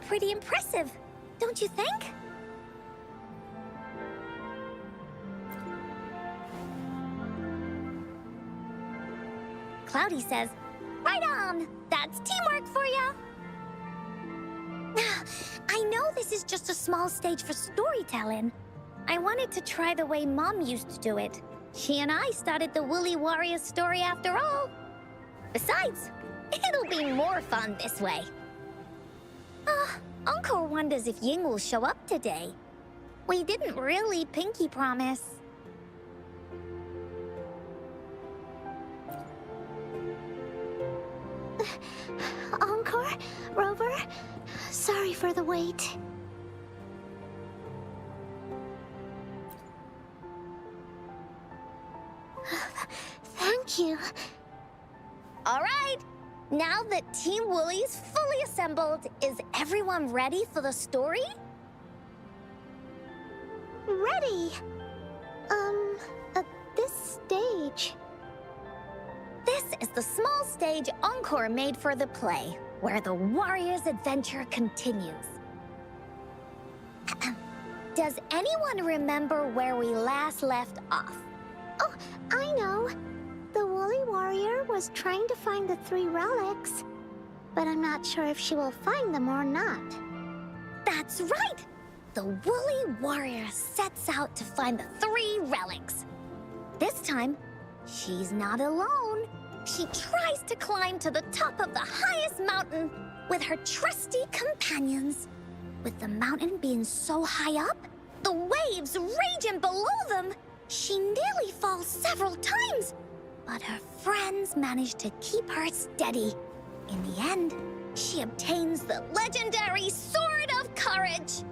Pretty impressive, don't you think? Cloudy says, right on! That's teamwork for ya! I know this is just a small stage for storytelling. I wanted to try the way Mom used to do it. She and I started the Woolly Warriors story after all. Besides, it'll be more fun this way. Encore wonders if Ying will show up today. We didn't really pinky promise. Encore? Rover? Sorry for the wait. Thank you. All right. Now that Team Woolly's fully assembled, is everyone ready for the story? Ready? At this stage. This is the small stage Encore made for the play, where the warrior's adventure continues. Does anyone remember where we last left off? Oh, I know. The Woolly Warrior was trying to find the 3 relics, but I'm not sure if she will find them or not. That's right! The Woolly Warrior sets out to find the 3 relics. This time, she's not alone. She tries to climb to the top of the highest mountain with her trusty companions. With the mountain being so high up, the waves raging below them, she nearly falls several times. But her friends manage to keep her steady. In the end, she obtains the legendary Sword of Courage.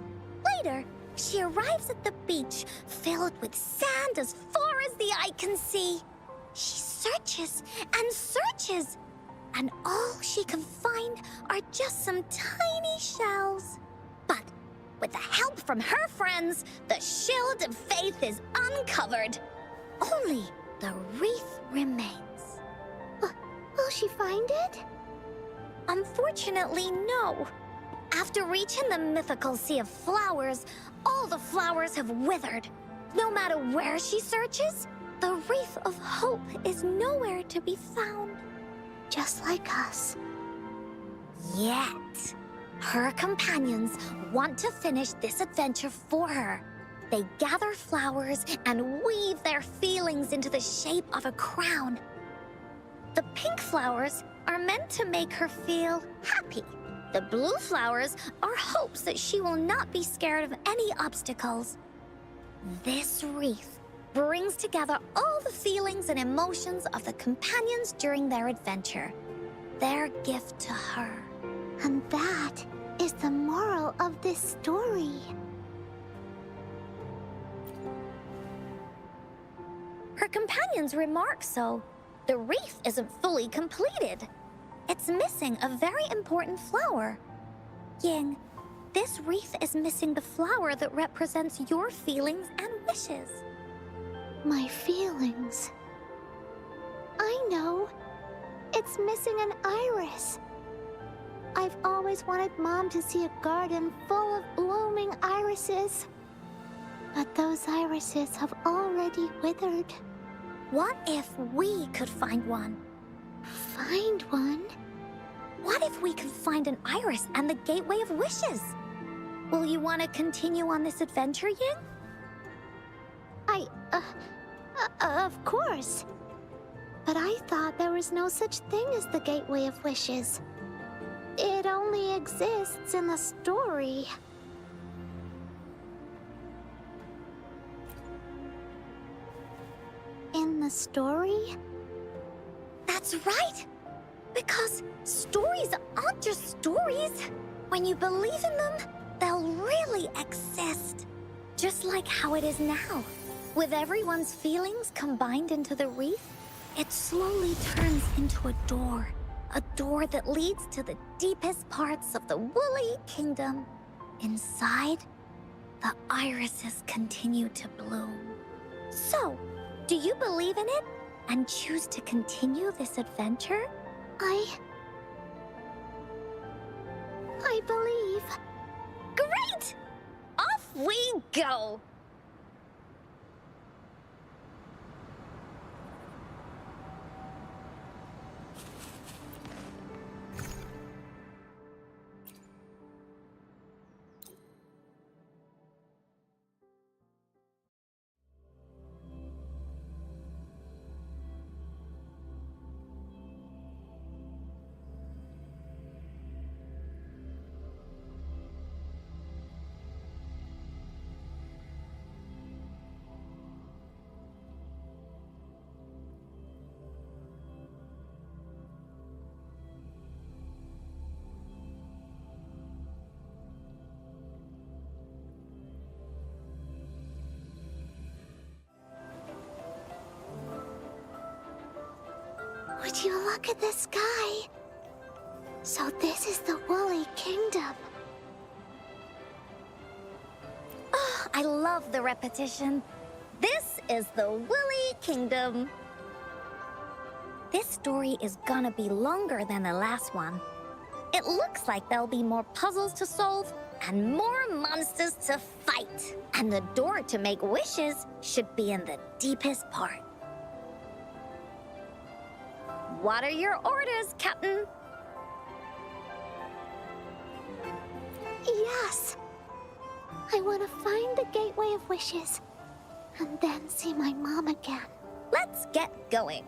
Later, she arrives at the beach filled with sand as far as the eye can see. She searches and searches, and all she can find are just some tiny shells. But with the help from her friends, the Shield of Faith is uncovered. Only the wreath remains. Will she find it? Unfortunately, no. After reaching the mythical sea of flowers, all the flowers have withered. No matter where she searches, the wreath of hope is nowhere to be found. Just like us. Yet, her companions want to finish this adventure for her. They gather flowers and weave their feelings into the shape of a crown. The pink flowers are meant to make her feel happy. The blue flowers are hopes that she will not be scared of any obstacles. This wreath brings together all the feelings and emotions of the companions during their adventure. Their gift to her. And that is the moral of this story. Her companions remark so. The wreath isn't fully completed. It's missing a very important flower. Ying, this wreath is missing the flower that represents your feelings and wishes. My feelings. I know. It's missing an iris. I've always wanted Mom to see a garden full of blooming irises. But those irises have already withered. What if we could find one? Find one? What if we could find an iris and the Gateway of Wishes? Will you want to continue on this adventure, Ying? Of course. But I thought there was no such thing as the Gateway of Wishes. It only exists in the story. In the story? That's right! Because stories aren't just stories. When you believe in them, they'll really exist. Just like how it is now. With everyone's feelings combined into the wreath, it slowly turns into a door. A door that leads to the deepest parts of the Woolly Kingdom. Inside, the irises continue to bloom. So, do you believe in it and choose to continue this adventure? I believe. Great! Off we go! Would you look at the sky? So this is the Woolly Kingdom. Oh, I love the repetition. This is the Woolly Kingdom. This story is gonna be longer than the last one. It looks like there'll be more puzzles to solve and more monsters to fight. And the door to make wishes should be in the deepest part. What are your orders, Captain? Yes. I want to find the Gateway of Wishes and then see my mom again. Let's get going.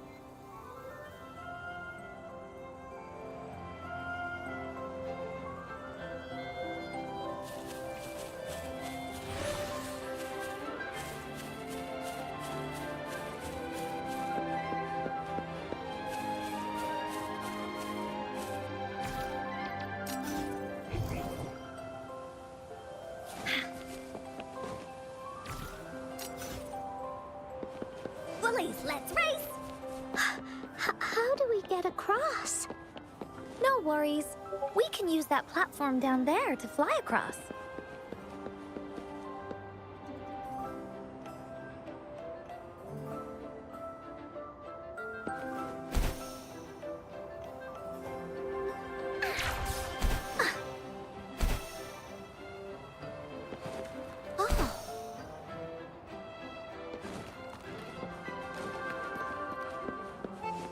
Woolies, let's race! How do we get across? No worries. We can use that platform down there to fly across.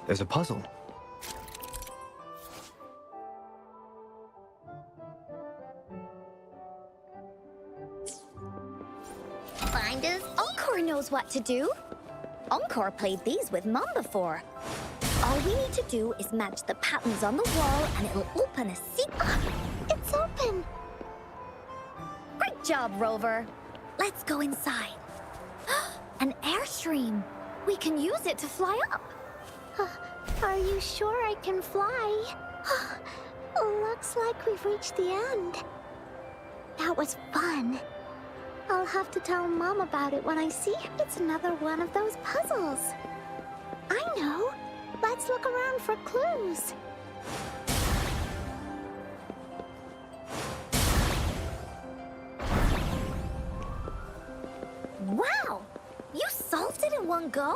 There's a puzzle. Finders, Encore knows what to do. Encore played these with Mom before. All we need to do is match the patterns on the wall and it'll open a secret. It's open. Great job, Rover. Let's go inside. An airstream. We can use it to fly up. Are you sure I can fly? Looks like we've reached the end. That was fun. I'll have to tell Mom about it when I see her. It's another one of those puzzles. I know. Let's look around for clues. Wow! You solved it in one go?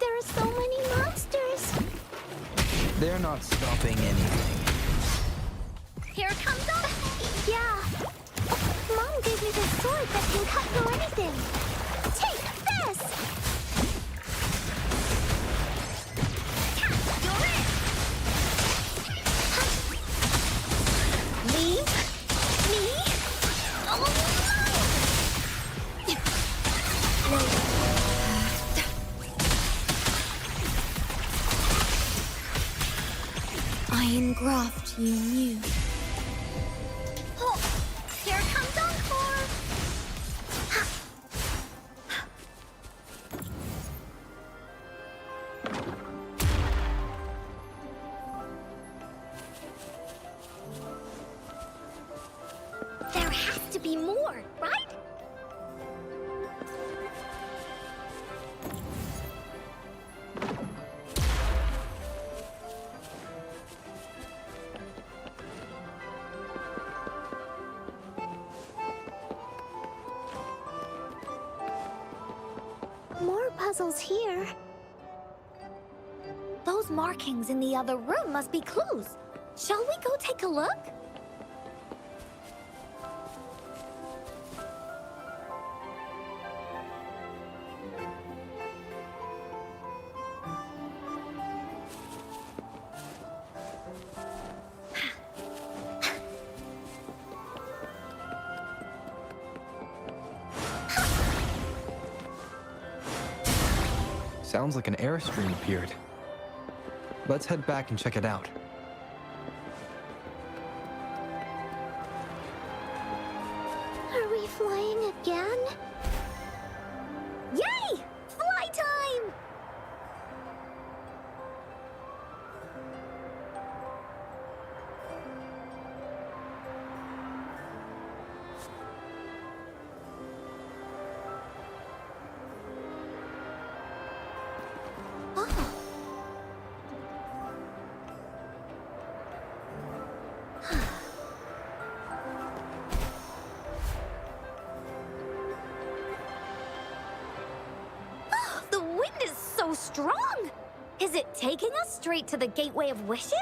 There are so many monsters. They're not stopping anything. Here comes up. Yeah. Mom gave me this sword that can cut through anything. Take this! You're in. Me? Oh I engraft you new. Oh, here comes Encore. There has to be more, right? More puzzles here. Those markings in the other room must be clues. Shall we go take a look? Sounds like an airstream appeared. Let's head back and check it out. Are we flying again? Yay! Fly time! The wind is so strong! Is it taking us straight to the Gateway of Wishes?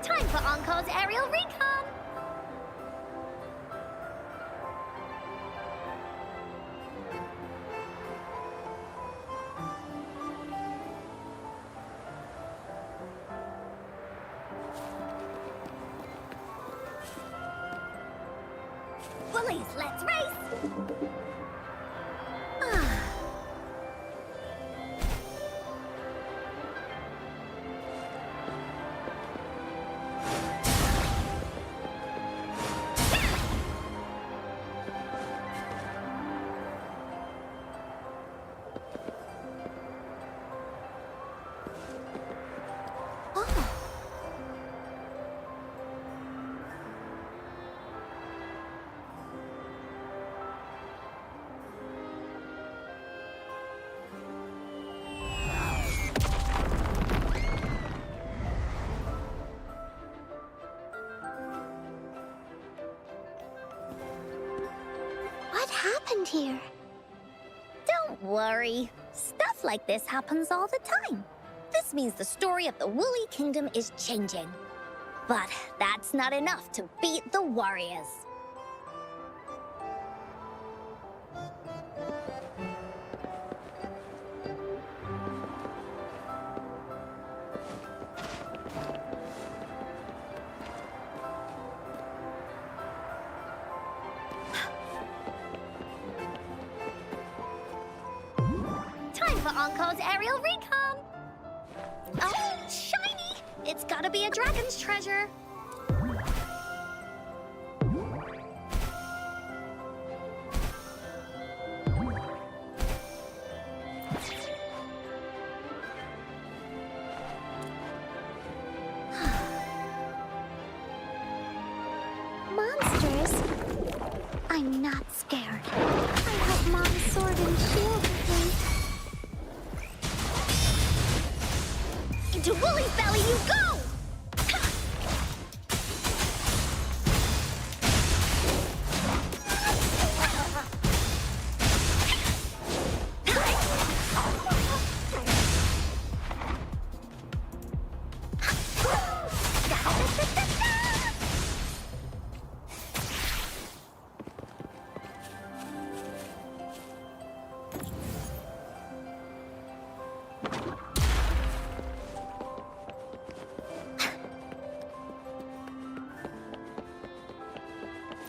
Time for Encore's aerial recon! Bullies, let's race! happened here? Don't worry. Stuff like this happens all the time. This means the story of the Woolly Kingdom is changing. But that's not enough to beat the warriors. Time for Encore's aerial recon! Oh, shiny! It's gotta be a dragon's treasure. Monsters? I'm not scared. I have Mom's sword and shield with me. Into Woolly's belly you go!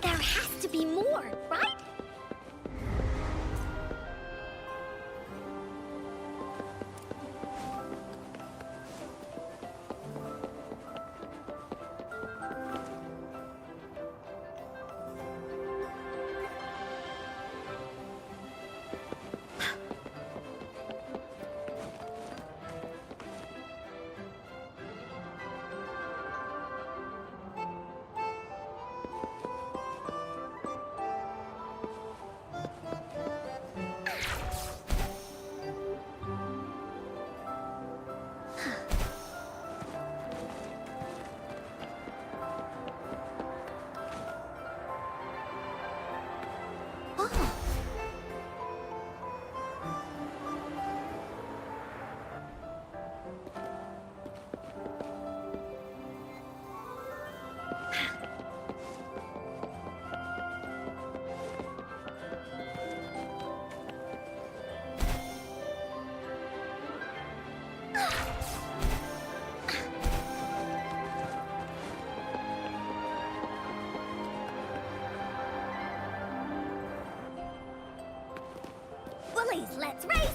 There has to be more, right? Woolies, let's race!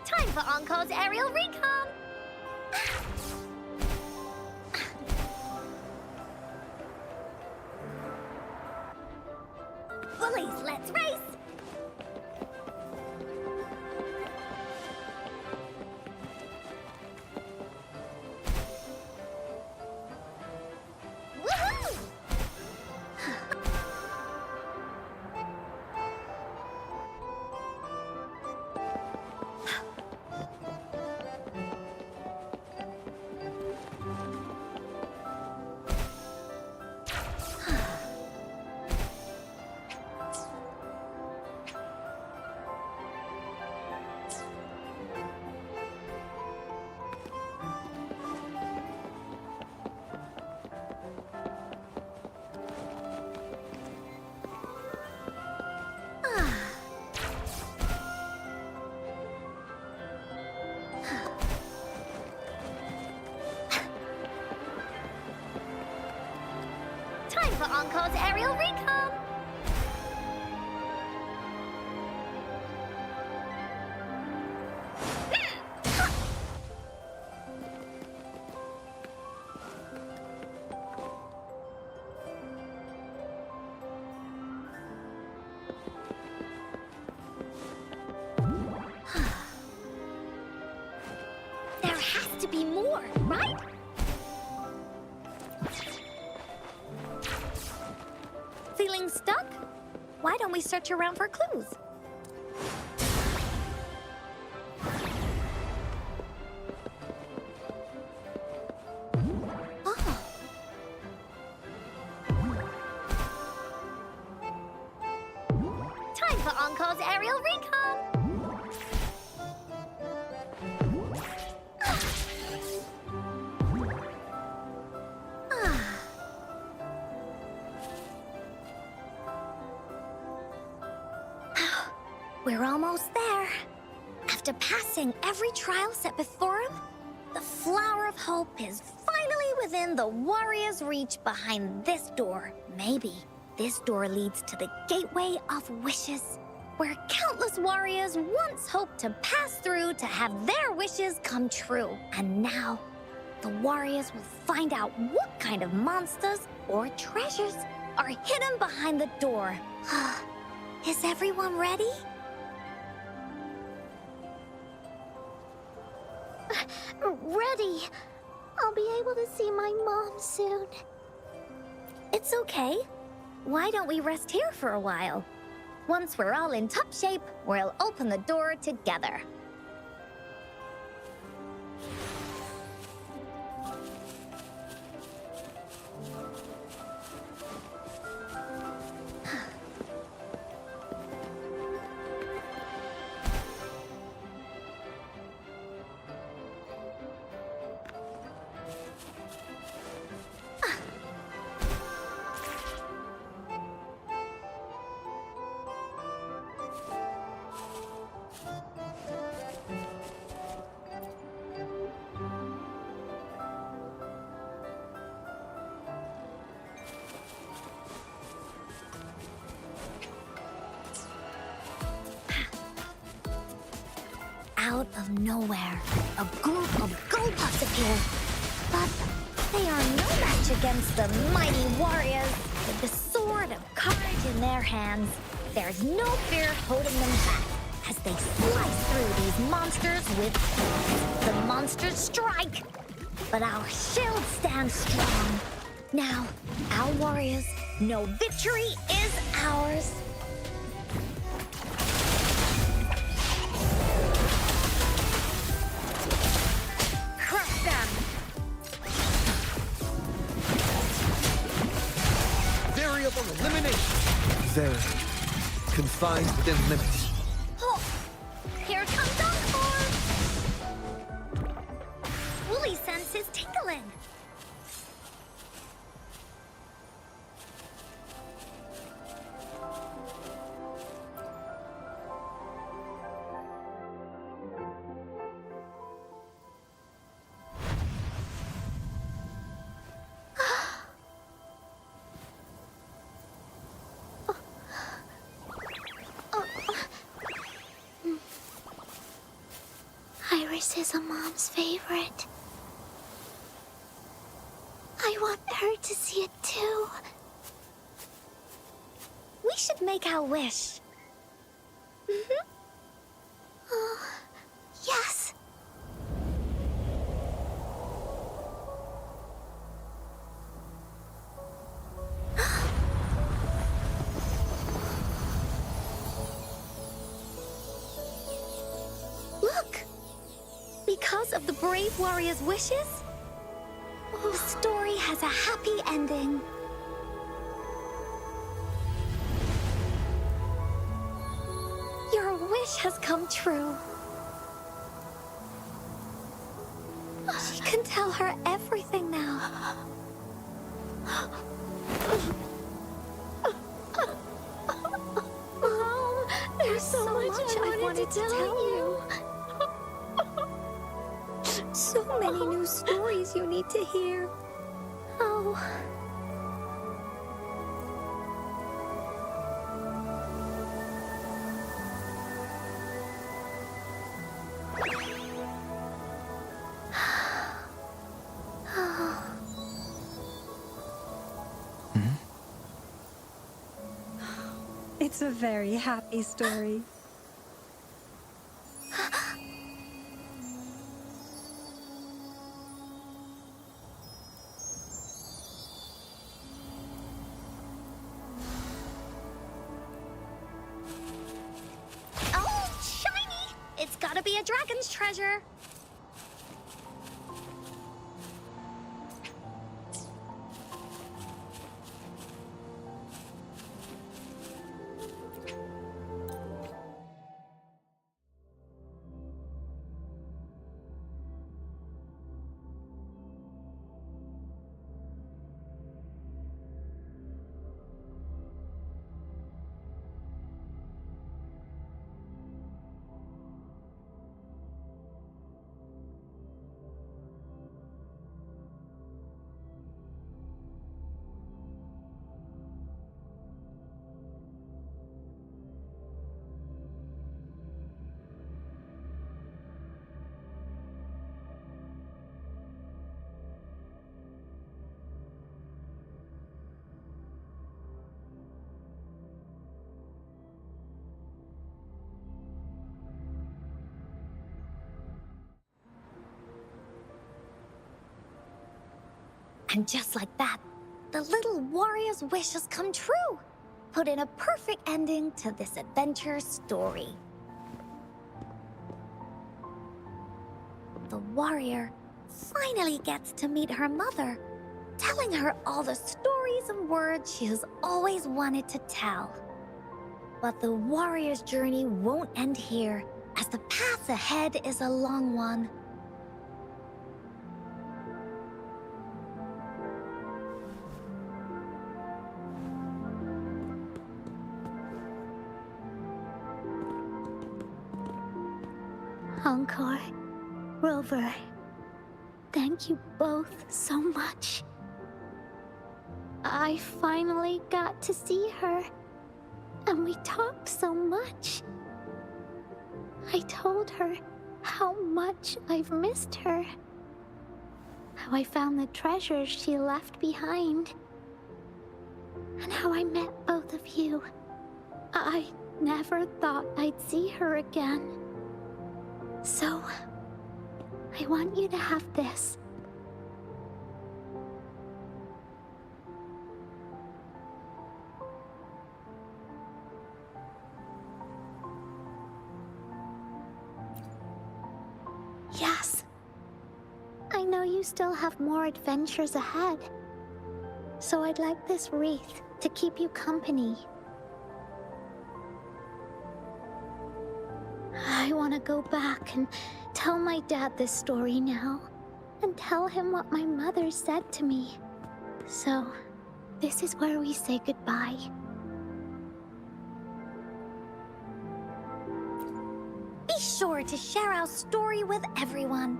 Time for Encore's aerial recon! Woolies, let's race! Woohoo! Time for Encore's aerial recon! There has to be more, right? Feeling stuck? Why don't we search around for clues? calls aerial recon. We're almost there. After passing every trial set before him, the Flower of Hope is finally within the warrior's reach behind this door. Maybe this door leads to the Gateway of Wishes, where countless warriors once hoped to pass through to have their wishes come true. And now, the warriors will find out what kind of monsters or treasures are hidden behind the door. Is everyone ready? Ready. I'll be able to see my mom soon. It's okay. Why don't we rest here for a while? Once we're all in top shape, we'll open the door together. Out of nowhere, a group of Goldpuffs appear. But they are no match against the mighty warriors. With the sword of courage in their hands, there's no fear holding them back as they slice through these monsters with claws. The monsters strike, but our shield stands strong. Now, our warriors know victory is ours. Variable elimination. Very confined within limits. Oh, here comes Encore! Woolly sense is tingling. Iris is a mom's favorite. I want her to see it too. We should make our wish. Oh, yes. Look! Because of the brave warrior's wishes, the story has a happy ending. Your wish has come true. She can tell her everything now. Mom, there's so much I wanted to tell you. So many new stories you need to hear. Oh. It's a very happy story. Oh, shiny! It's gotta be a dragon's treasure. And just like that, the little warrior's wish has come true, put in a perfect ending to this adventure story. The warrior finally gets to meet her mother, telling her all the stories and words she has always wanted to tell. But the warrior's journey won't end here, as the path ahead is a long one. Encore, Rover, thank you both so much. I finally got to see her, and we talked so much. I told her how much I've missed her, how I found the treasures she left behind, and how I met both of you. I never thought I'd see her again. So, I want you to have this. Yes. I know you still have more adventures ahead. So I'd like this wreath to keep you company. I want to go back and tell my dad this story now, and tell him what my mother said to me. So, this is where we say goodbye. Be sure to share our story with everyone.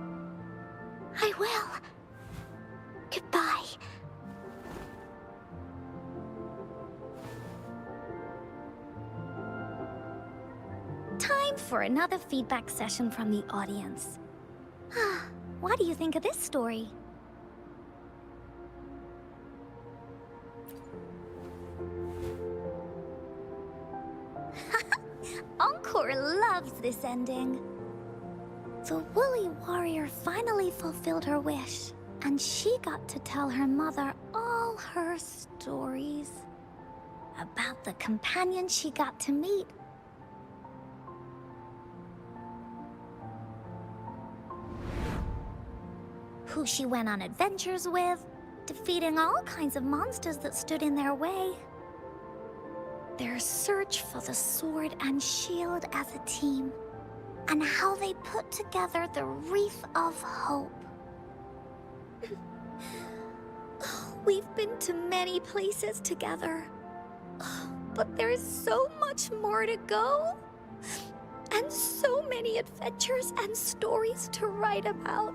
I will. Goodbye. Time for another feedback session from the audience. What do you think of this story? Encore loves this ending. The woolly warrior finally fulfilled her wish, and she got to tell her mother all her stories about the companion she got to meet. Who she went on adventures with, defeating all kinds of monsters that stood in their way. Their search for the sword and shield as a team, and how they put together the Wreath of Hope. We've been to many places together, but there's so much more to go, and so many adventures and stories to write about.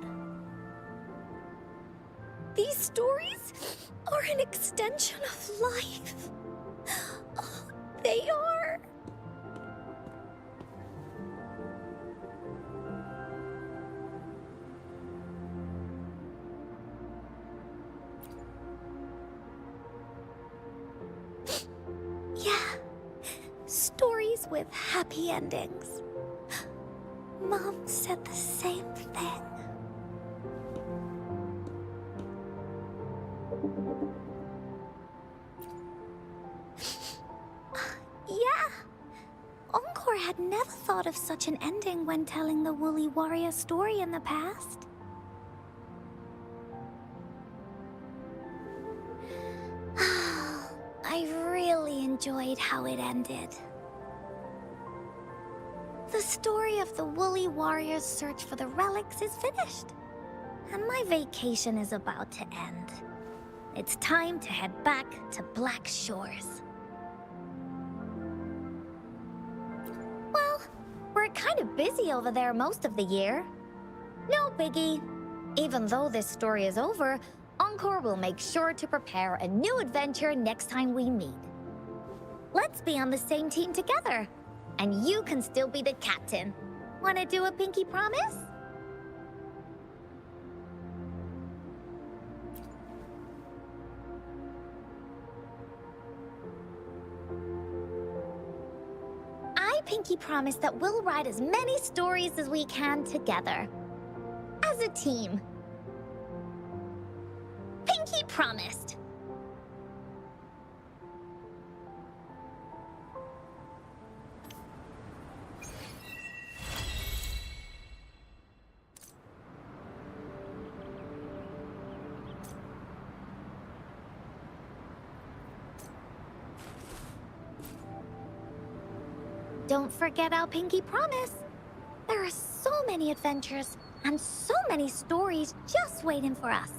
These stories are an extension of life. They are. Yeah, stories with happy endings. Mom said the same thing. Yeah, Encore had never thought of such an ending when telling the Woolly Warrior story in the past. I really enjoyed how it ended. The story of the Woolly Warrior's search for the relics is finished, and my vacation is about to end. It's time to head back to Black Shores. Well, we're kind of busy over there most of the year. No biggie. Even though this story is over, Encore will make sure to prepare a new adventure next time we meet. Let's be on the same team together, and you can still be the captain. Wanna do a pinky promise? I pinky promise that we'll write as many stories as we can together. As a team. Pinky Pinky promised. Don't forget our pinky promise. There are so many adventures and so many stories just waiting for us.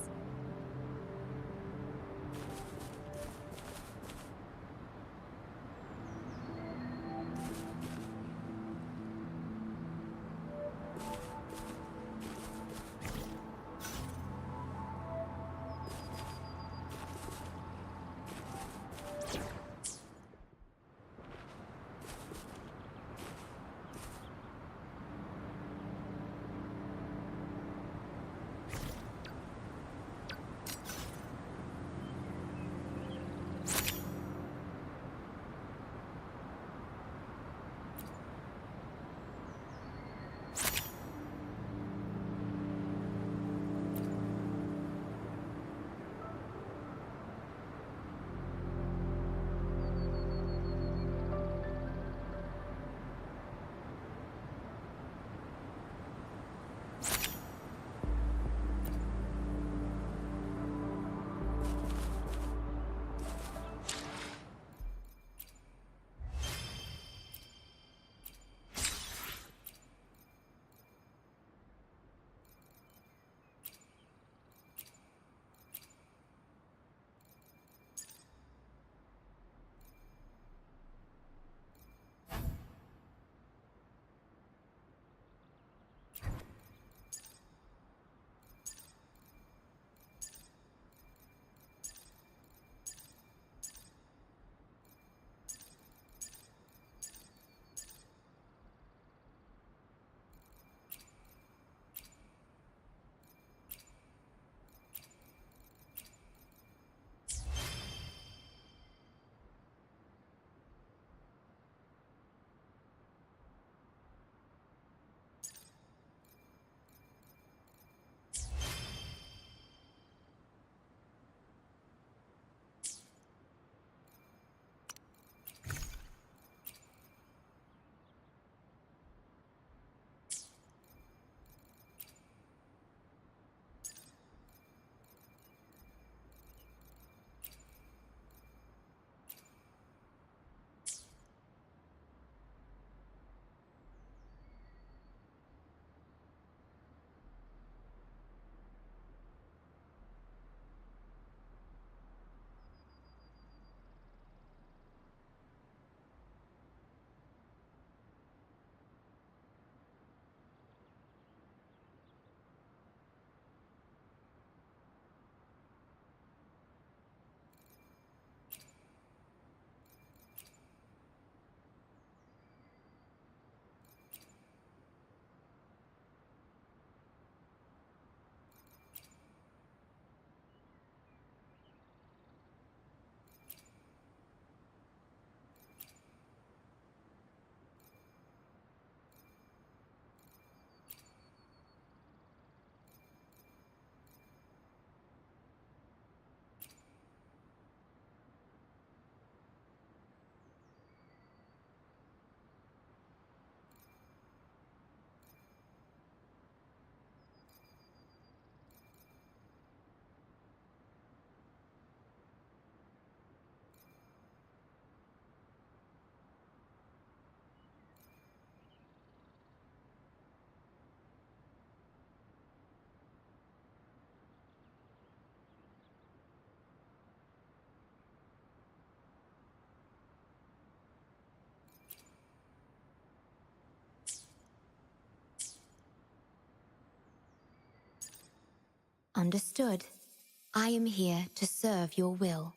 Understood. I am here to serve your will.